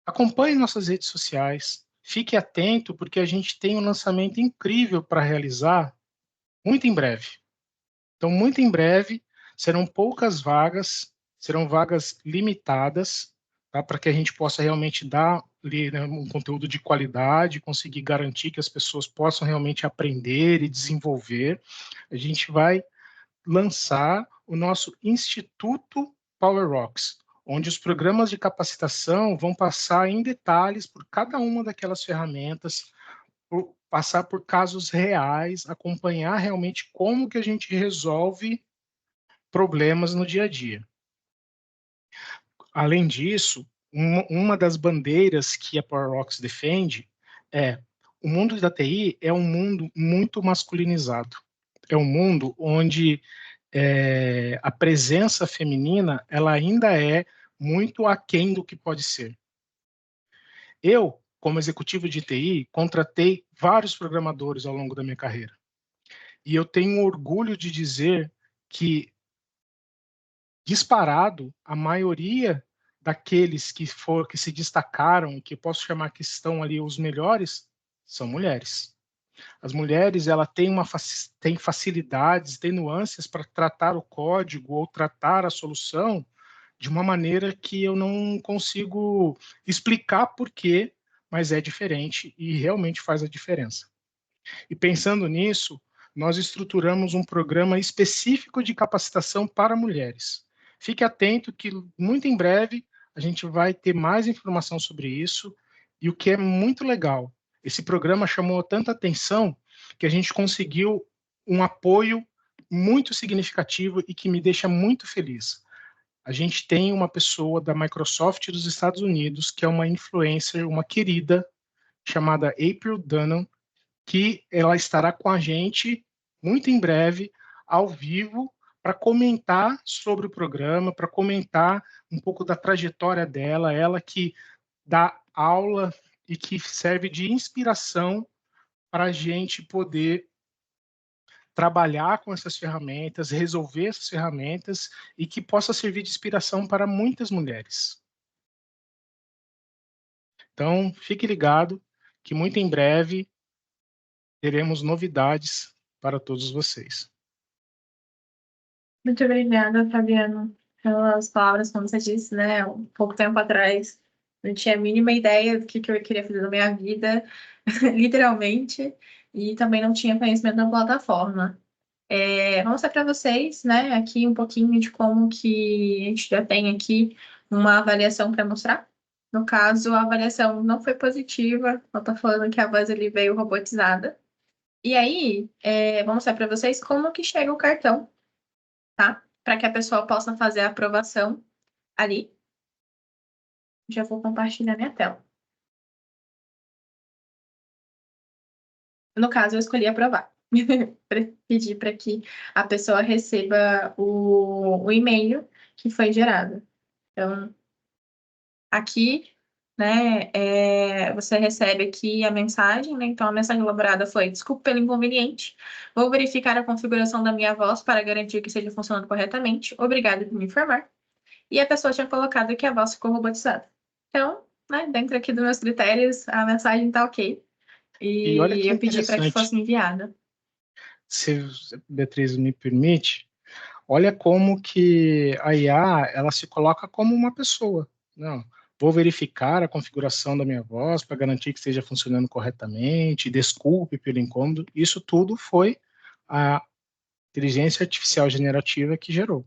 acompanhe nossas redes sociais, fique atento porque a gente tem um lançamento incrível para realizar muito em breve. Então, muito em breve, serão poucas vagas, serão vagas limitadas, tá? Para que a gente possa realmente dar ali, né, um conteúdo de qualidade, conseguir garantir que as pessoas possam realmente aprender e desenvolver. A gente vai lançar o nosso Instituto PowerRocks, onde os programas de capacitação vão passar em detalhes por cada uma daquelas ferramentas, passar por casos reais, acompanhar realmente como que a gente resolve problemas no dia a dia. Além disso, uma das bandeiras que a PowerRocks defende é: o mundo da TI é um mundo muito masculinizado. É um mundo onde a presença feminina ela ainda é muito aquém do que pode ser. Eu, como executivo de TI, contratei vários programadores ao longo da minha carreira. E eu tenho orgulho de dizer que, disparado, a maioria daqueles que se destacaram, que eu posso chamar que estão ali os melhores, são mulheres. As mulheres, ela têm facilidades, têm nuances para tratar o código ou tratar a solução de uma maneira que eu não consigo explicar por quê, mas é diferente e realmente faz a diferença. E pensando nisso, nós estruturamos um programa específico de capacitação para mulheres. Fique atento que muito em breve a gente vai ter mais informação sobre isso, e o que é muito legal, esse programa chamou tanta atenção que a gente conseguiu um apoio muito significativo e que me deixa muito feliz. A gente tem uma pessoa da Microsoft dos Estados Unidos, que é uma influencer, uma querida, chamada April Dunham, que ela estará com a gente muito em breve, ao vivo, para comentar sobre o programa, para comentar um pouco da trajetória dela, ela que dá aula e que serve de inspiração para a gente poder trabalhar com essas ferramentas, resolver essas ferramentas e que possa servir de inspiração para muitas mulheres. Então, fique ligado que muito em breve teremos novidades para todos vocês. Muito obrigada, Fabiano, pelas palavras, como você disse, né? Um pouco tempo atrás, não tinha a mínima ideia do que eu queria fazer na minha vida, literalmente, e também não tinha conhecimento da plataforma. Vou mostrar para vocês, né, aqui um pouquinho de como que a gente já tem aqui uma avaliação para mostrar. No caso, a avaliação não foi positiva, eu estou falando que a voz ali veio robotizada. E aí, vou mostrar para vocês como que chega o cartão, tá? Para que a pessoa possa fazer a aprovação ali. Já vou compartilhar minha tela. No caso, eu escolhi aprovar. Pedir para que a pessoa receba o e-mail que foi gerado. Então, aqui, né, você recebe aqui a mensagem, né? Então, a mensagem elaborada foi: desculpe pelo inconveniente, vou verificar a configuração da minha voz para garantir que esteja funcionando corretamente. Obrigado por me informar. E a pessoa tinha colocado que a voz ficou robotizada. Então, né, dentro aqui dos meus critérios, a mensagem está ok. E olha E que eu pedi para que interessante, fosse enviada. se Beatriz me permite, olha como que a IA ela se coloca como uma pessoa. Não, vou verificar a configuração da minha voz para garantir que esteja funcionando corretamente, desculpe pelo incômodo. Isso tudo foi a inteligência artificial generativa que gerou.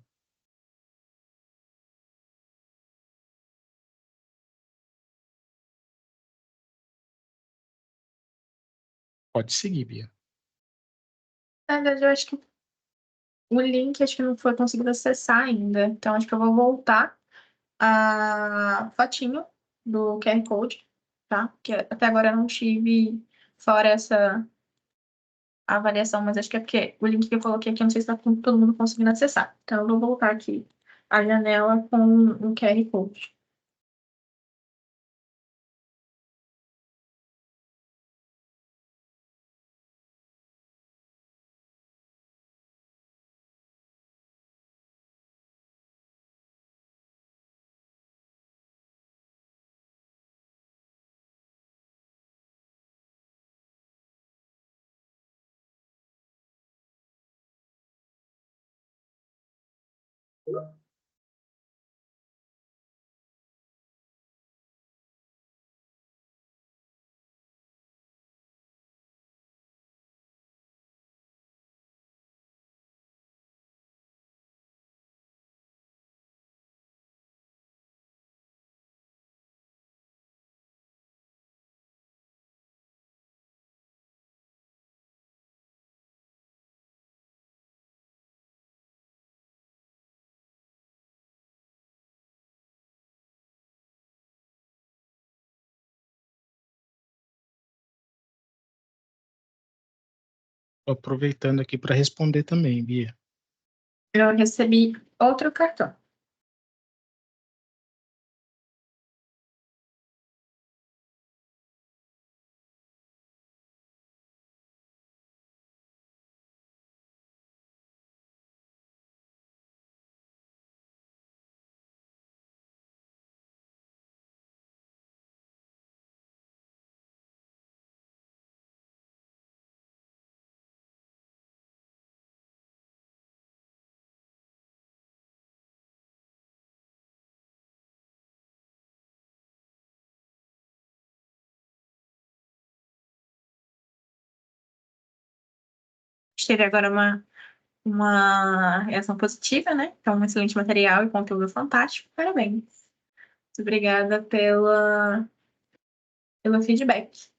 Pode seguir, Bia. Na verdade, eu acho que o link acho que não foi conseguido acessar ainda. Então, acho que eu vou voltar a fotinho do QR Code, tá? Que até agora eu não tive fora essa avaliação, mas acho que é porque o link que eu coloquei aqui, eu não sei se está todo mundo conseguindo acessar. Então, eu vou voltar aqui a janela com o QR Code. Tô aproveitando aqui para responder também, Bia. Eu recebi outro cartão. gente teve agora uma reação positiva, né? Então, um excelente material e conteúdo fantástico. Parabéns. Muito obrigada pelo feedback.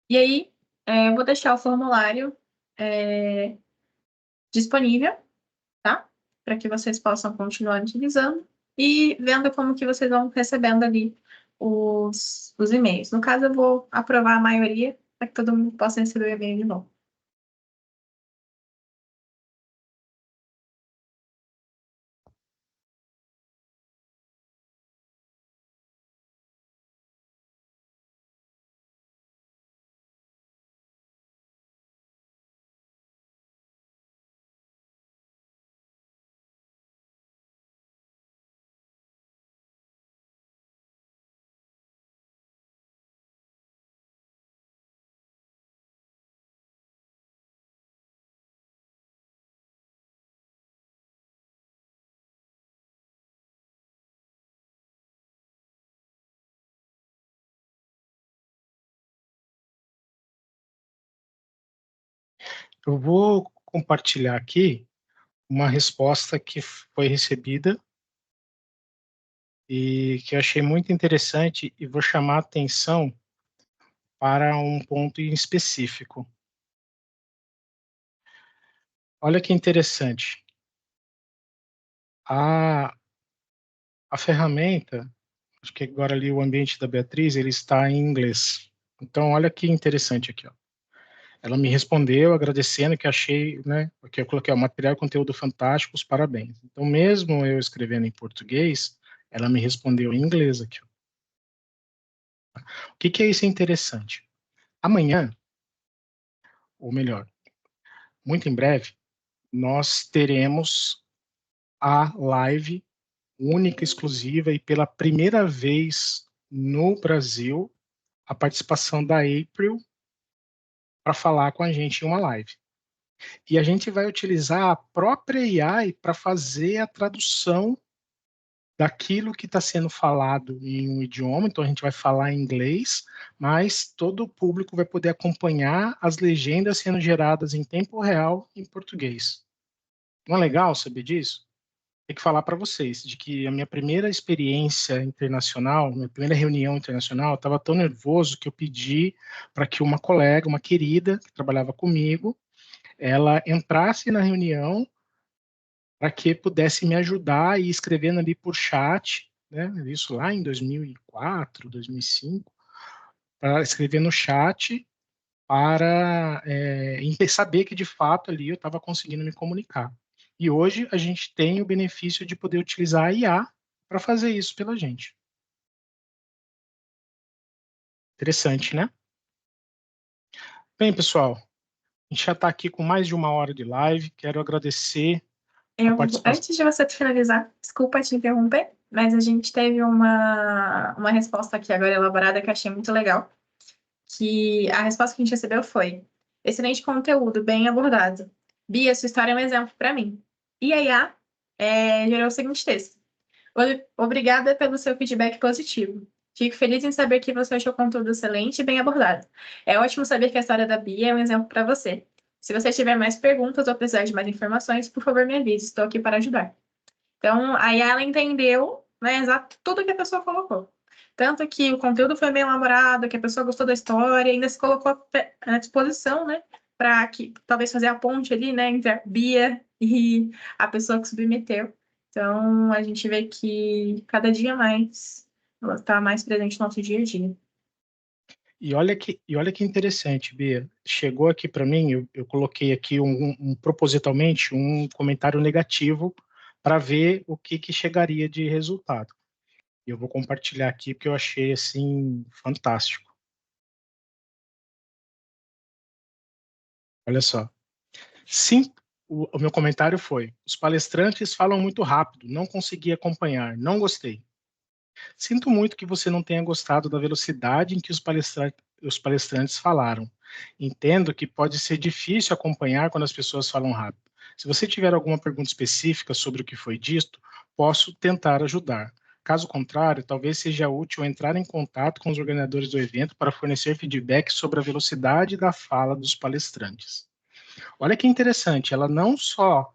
E aí, eu vou deixar o formulário disponível, tá? Para que vocês possam continuar utilizando e vendo como que vocês vão recebendo ali os e-mails. No caso, eu vou aprovar a maioria para que todo mundo possa receber o e-mail de novo. Eu vou compartilhar aqui uma resposta que foi recebida e que eu achei muito interessante e vou chamar a atenção para um ponto em específico. Olha que interessante. A ferramenta, acho que agora ali o ambiente da Beatriz, ele está em inglês. Então, olha que interessante aqui, ó. Ela me respondeu agradecendo que achei, né, que eu coloquei o material e conteúdo fantásticos, parabéns. Então, mesmo eu escrevendo em português, ela me respondeu em inglês aqui. O que é isso interessante? Amanhã, ou melhor, muito em breve, nós teremos a live única, exclusiva e pela primeira vez no Brasil, a participação da April para falar com a gente em uma live. E a gente vai utilizar a própria AI para fazer a tradução daquilo que está sendo falado em um idioma, então a gente vai falar em inglês, mas todo o público vai poder acompanhar as legendas sendo geradas em tempo real em português. Não é legal saber disso? Tem que falar para vocês de que a minha primeira experiência internacional, minha primeira reunião internacional, eu estava tão nervoso que eu pedi para que uma colega, uma querida que trabalhava comigo, ela entrasse na reunião para que pudesse me ajudar e escrevendo ali por chat, né? Isso lá em 2004, 2005, para escrever no chat para saber que de fato ali eu estava conseguindo me comunicar. E hoje a gente tem o benefício de poder utilizar a IA para fazer isso pela gente. Interessante, né? Bem, pessoal, a gente já está aqui com mais de 1 hora de live. Quero agradecer a participação. Antes de você finalizar, desculpa te interromper, mas a gente teve uma resposta aqui agora elaborada que eu achei muito legal. Que a resposta que a gente recebeu foi: excelente conteúdo, bem abordado. Bia, sua história é um exemplo para mim. E a IA gerou o seguinte texto: obrigada pelo seu feedback positivo. Fico feliz em saber que você achou o conteúdo excelente e bem abordado. É ótimo saber que a história da Bia é um exemplo para você. Se você tiver mais perguntas ou precisar de mais informações, por favor, me avise. Estou aqui para ajudar. Então, aí ela entendeu, né, exato tudo que a pessoa colocou. Tanto que o conteúdo foi bem elaborado, que a pessoa gostou da história, ainda se colocou à disposição, né, para que talvez fazer a ponte ali, né, entre a Bia e a pessoa que submeteu. Então, a gente vê que cada dia mais ela está mais presente no nosso dia a dia. E olha que interessante, Bia. Chegou aqui para mim, eu coloquei aqui propositalmente um comentário negativo para ver o que chegaria de resultado. E eu vou compartilhar aqui porque eu achei assim fantástico. Olha só. Sim, o meu comentário foi: os palestrantes falam muito rápido, não consegui acompanhar, não gostei. Sinto muito que você não tenha gostado da velocidade em que os palestrantes falaram. Entendo que pode ser difícil acompanhar quando as pessoas falam rápido. Se você tiver alguma pergunta específica sobre o que foi dito, posso tentar ajudar. Caso contrário, talvez seja útil entrar em contato com os organizadores do evento para fornecer feedback sobre a velocidade da fala dos palestrantes. Olha que interessante, ela não só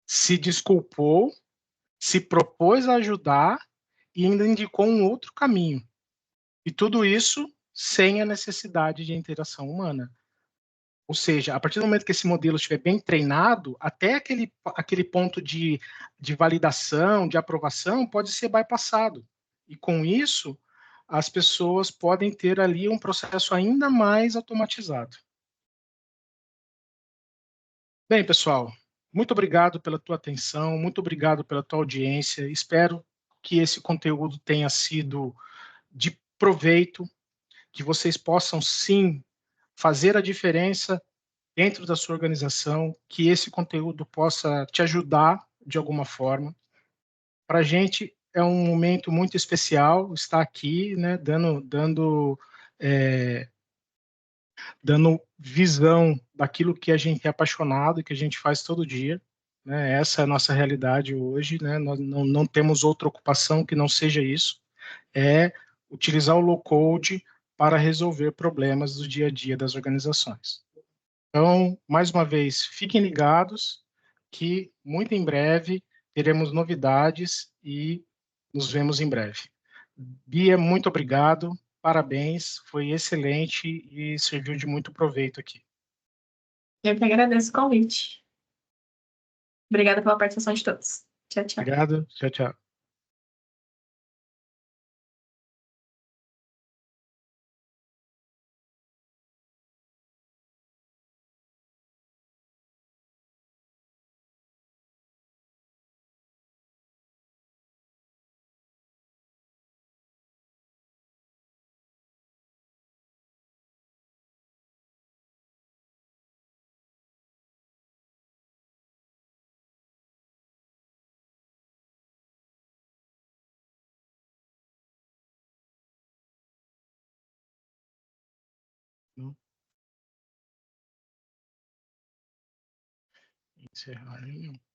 se desculpou, se propôs a ajudar e ainda indicou um outro caminho. E tudo isso sem a necessidade de interação humana. Ou seja, a partir do momento que esse modelo estiver bem treinado, até aquele ponto de validação, de aprovação, pode ser bypassado. E com isso, as pessoas podem ter ali um processo ainda mais automatizado. Bem, pessoal, muito obrigado pela tua atenção, muito obrigado pela tua audiência. Espero que esse conteúdo tenha sido de proveito, que vocês possam sim fazer a diferença dentro da sua organização, que esse conteúdo possa te ajudar de alguma forma. Para a gente é um momento muito especial estar aqui, né, dando visão daquilo que a gente é apaixonado e que a gente faz todo dia. Né? Essa é a nossa realidade hoje. Né? Nós não temos outra ocupação que não seja isso. É utilizar o low-code para resolver problemas do dia a dia das organizações. Então, mais uma vez, fiquem ligados que muito em breve teremos novidades e nos vemos em breve. Bia, muito obrigado, parabéns, foi excelente e serviu de muito proveito aqui. Eu que agradeço o convite. Obrigada pela participação de todos. Tchau, tchau. Obrigado, tchau, tchau. Encerrar a reunião.